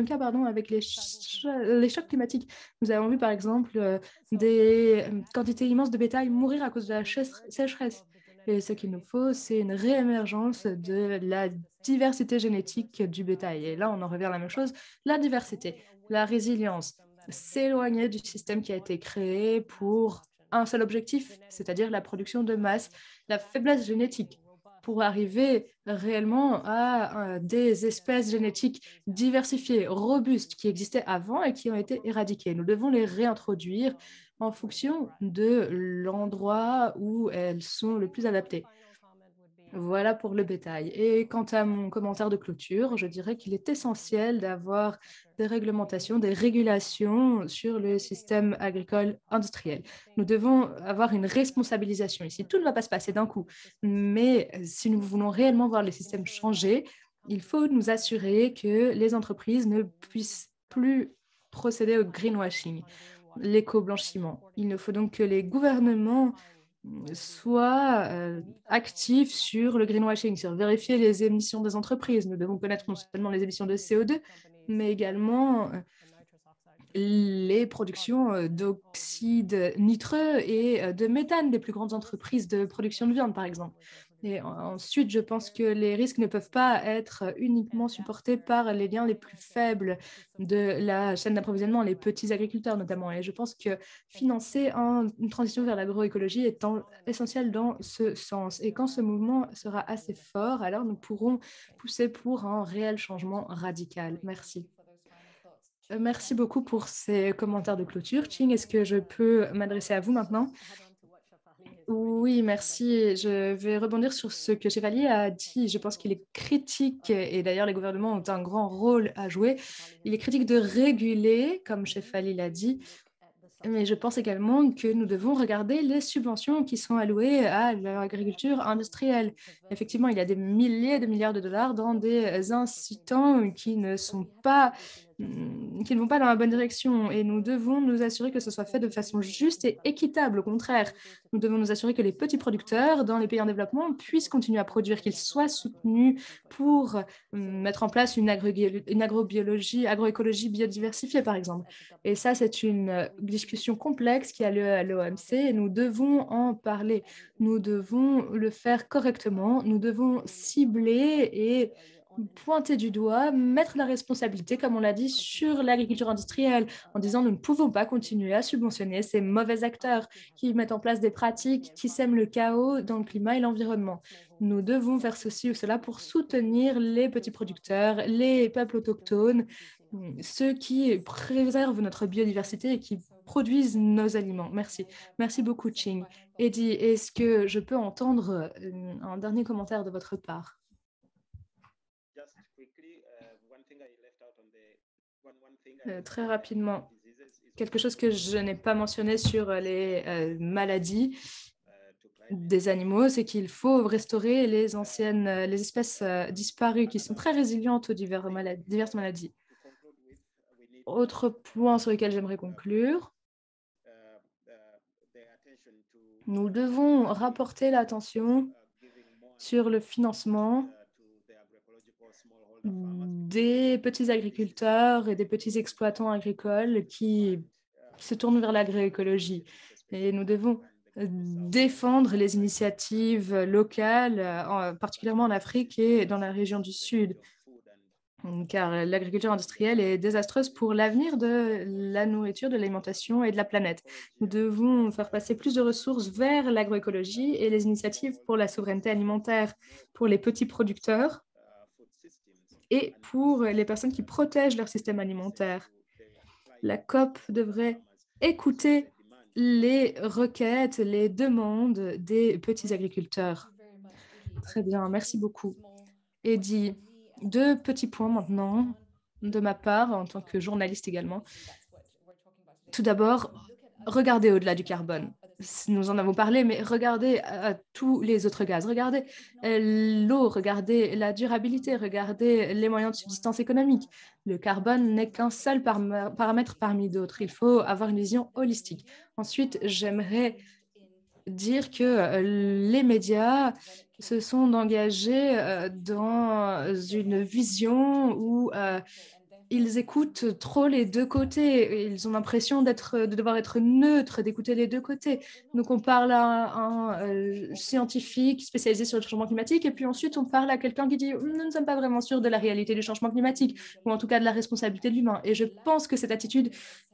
cas avec les chocs climatiques. Nous avons vu par exemple des quantités immenses de bétail mourir à cause de la sécheresse. Et ce qu'il nous faut, c'est une réémergence de la diversité génétique du bétail. Et là, on en revient à la même chose, la diversité, la résilience, s'éloigner du système qui a été créé pour un seul objectif, c'est-à-dire la production de masse, la faiblesse génétique, pour arriver réellement à des espèces génétiques diversifiées, robustes, qui existaient avant et qui ont été éradiquées. Nous devons les réintroduire en fonction de l'endroit où elles sont le plus adaptées. Voilà pour le bétail. Et quant à mon commentaire de clôture, je dirais qu'il est essentiel d'avoir des réglementations, des régulations sur le système agricole industriel. Nous devons avoir une responsabilisation ici. Tout ne va pas se passer d'un coup, mais si nous voulons réellement voir le système changer, il faut nous assurer que les entreprises ne puissent plus procéder au greenwashing, l'éco-blanchiment. Il ne faut donc que les gouvernements soit actif sur le greenwashing, sur vérifier les émissions des entreprises. Nous devons connaître non seulement les émissions de CO2, mais également les productions d'oxyde nitreux et de méthane des plus grandes entreprises de production de viande, par exemple. Et ensuite, je pense que les risques ne peuvent pas être uniquement supportés par les liens les plus faibles de la chaîne d'approvisionnement, les petits agriculteurs notamment. Et je pense que financer une transition vers l'agroécologie est essentiel dans ce sens. Et quand ce mouvement sera assez fort, alors nous pourrons pousser pour un réel changement radical. Merci. Merci beaucoup pour ces commentaires de clôture. Ching, est-ce que je peux m'adresser à vous maintenant? Oui, merci. Je vais rebondir sur ce que Chevalier a dit. Je pense qu'il est critique, et d'ailleurs les gouvernements ont un grand rôle à jouer. Il est critique de réguler, comme Chevalier l'a dit, mais je pense également que nous devons regarder les subventions qui sont allouées à l'agriculture industrielle. Effectivement, il y a des milliers de milliards de dollars dans des incitants qui ne vont pas dans la bonne direction. Et nous devons nous assurer que ce soit fait de façon juste et équitable. Au contraire, nous devons nous assurer que les petits producteurs dans les pays en développement puissent continuer à produire, qu'ils soient soutenus pour mettre en place une agrobiologie, agroécologie biodiversifiée, par exemple. Et ça, c'est une discussion complexe qui a lieu à l'OMC et nous devons en parler. Nous devons le faire correctement. Nous devons cibler et pointer du doigt, mettre la responsabilité, comme on l'a dit, sur l'agriculture industrielle, en disant nous ne pouvons pas continuer à subventionner ces mauvais acteurs qui mettent en place des pratiques qui sèment le chaos dans le climat et l'environnement. Nous devons faire ceci ou cela pour soutenir les petits producteurs, les peuples autochtones, ceux qui préservent notre biodiversité et qui produisent nos aliments. Merci. Merci beaucoup, Ching. Eddie, est-ce que je peux entendre un dernier commentaire de votre part? Très rapidement, quelque chose que je n'ai pas mentionné sur les maladies des animaux, c'est qu'il faut restaurer les espèces disparues qui sont très résilientes aux diverses maladies. Autre point sur lequel j'aimerais conclure, nous devons rapporter l'attention sur le financement des petits agriculteurs et des petits exploitants agricoles qui se tournent vers l'agroécologie. Et nous devons défendre les initiatives locales, particulièrement en Afrique et dans la région du Sud, car l'agriculture industrielle est désastreuse pour l'avenir de la nourriture, de l'alimentation et de la planète. Nous devons faire passer plus de ressources vers l'agroécologie et les initiatives pour la souveraineté alimentaire pour les petits producteurs et pour les personnes qui protègent leur système alimentaire. La COP devrait écouter les requêtes, les demandes des petits agriculteurs. Très bien, merci beaucoup. Eddie, 2 petits points maintenant de ma part en tant que journaliste également. Tout d'abord, regardez au-delà du carbone. Nous en avons parlé, mais regardez tous les autres gaz. Regardez l'eau, regardez la durabilité, regardez les moyens de subsistance économique. Le carbone n'est qu'un seul paramètre parmi d'autres. Il faut avoir une vision holistique. Ensuite, j'aimerais dire que les médias se sont engagés dans une vision où ils écoutent trop les deux côtés. Ils ont l'impression de devoir être neutres, d'écouter les deux côtés. Donc, on parle à un scientifique spécialisé sur le changement climatique et puis ensuite, on parle à quelqu'un qui dit « Nous ne sommes pas vraiment sûrs de la réalité du changement climatique ou en tout cas de la responsabilité de l'humain. » Et je pense que cette attitude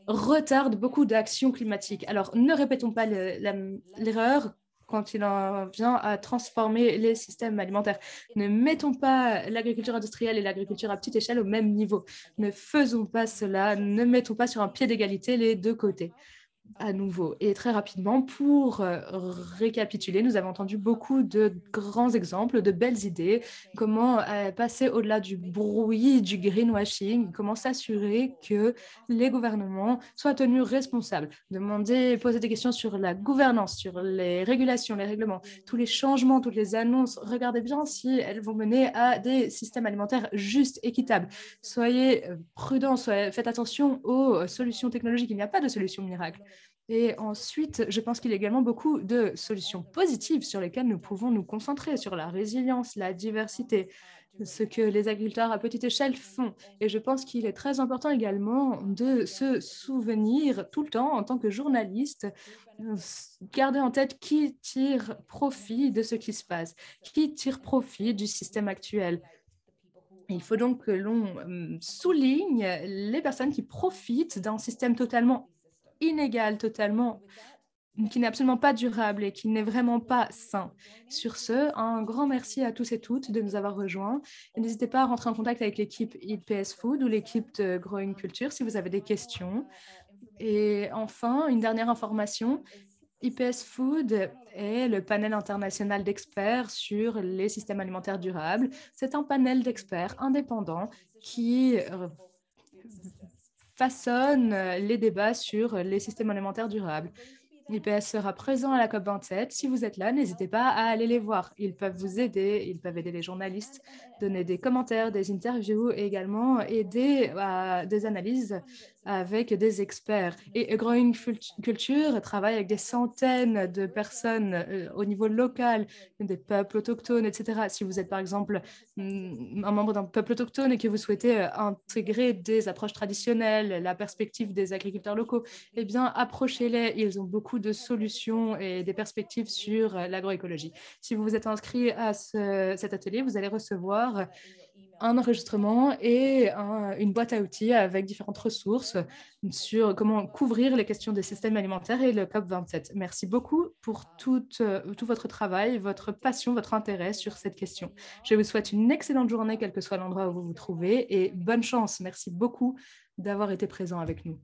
retarde beaucoup d'actions climatiques. Alors, ne répétons pas l'erreur quand il en vient à transformer les systèmes alimentaires. Ne mettons pas l'agriculture industrielle et l'agriculture à petite échelle au même niveau. Ne faisons pas cela, ne mettons pas sur un pied d'égalité les deux côtés. À nouveau. Et très rapidement, pour récapituler, nous avons entendu beaucoup de grands exemples, de belles idées, comment passer au-delà du bruit, du greenwashing, comment s'assurer que les gouvernements soient tenus responsables, poser des questions sur la gouvernance, sur les régulations, les règlements, tous les changements, toutes les annonces. Regardez bien si elles vont mener à des systèmes alimentaires justes, équitables. Soyez prudents, faites attention aux solutions technologiques. Il n'y a pas de solution miracle. Et ensuite, je pense qu'il y a également beaucoup de solutions positives sur lesquelles nous pouvons nous concentrer, sur la résilience, la diversité, ce que les agriculteurs à petite échelle font. Et je pense qu'il est très important également de se souvenir tout le temps, en tant que journaliste, garder en tête qui tire profit de ce qui se passe, qui tire profit du système actuel. Il faut donc que l'on souligne les personnes qui profitent d'un système totalement inégal, qui n'est absolument pas durable et qui n'est vraiment pas sain. Sur ce, un grand merci à tous et toutes de nous avoir rejoints. Et n'hésitez pas à rentrer en contact avec l'équipe IPS Food ou l'équipe de Growing Culture si vous avez des questions. Et enfin, une dernière information. IPS Food est le panel international d'experts sur les systèmes alimentaires durables. C'est un panel d'experts indépendants qui façonne les débats sur les systèmes alimentaires durables. IPS sera présent à la COP27. Si vous êtes là, n'hésitez pas à aller les voir. Ils peuvent vous aider, ils peuvent aider les journalistes, donner des commentaires, des interviews et également aider à des analyses avec des experts. Et Growing Culture travaille avec des centaines de personnes au niveau local, des peuples autochtones, etc. Si vous êtes par exemple un membre d'un peuple autochtone et que vous souhaitez intégrer des approches traditionnelles, la perspective des agriculteurs locaux, eh bien, approchez-les. Ils ont beaucoup de solutions et des perspectives sur l'agroécologie. Si vous vous êtes inscrit à cet atelier, vous allez recevoir un enregistrement et une boîte à outils avec différentes ressources sur comment couvrir les questions des systèmes alimentaires et le COP27. Merci beaucoup pour tout votre travail, votre passion, votre intérêt sur cette question. Je vous souhaite une excellente journée, quel que soit l'endroit où vous vous trouvez, et bonne chance. Merci beaucoup d'avoir été présent avec nous.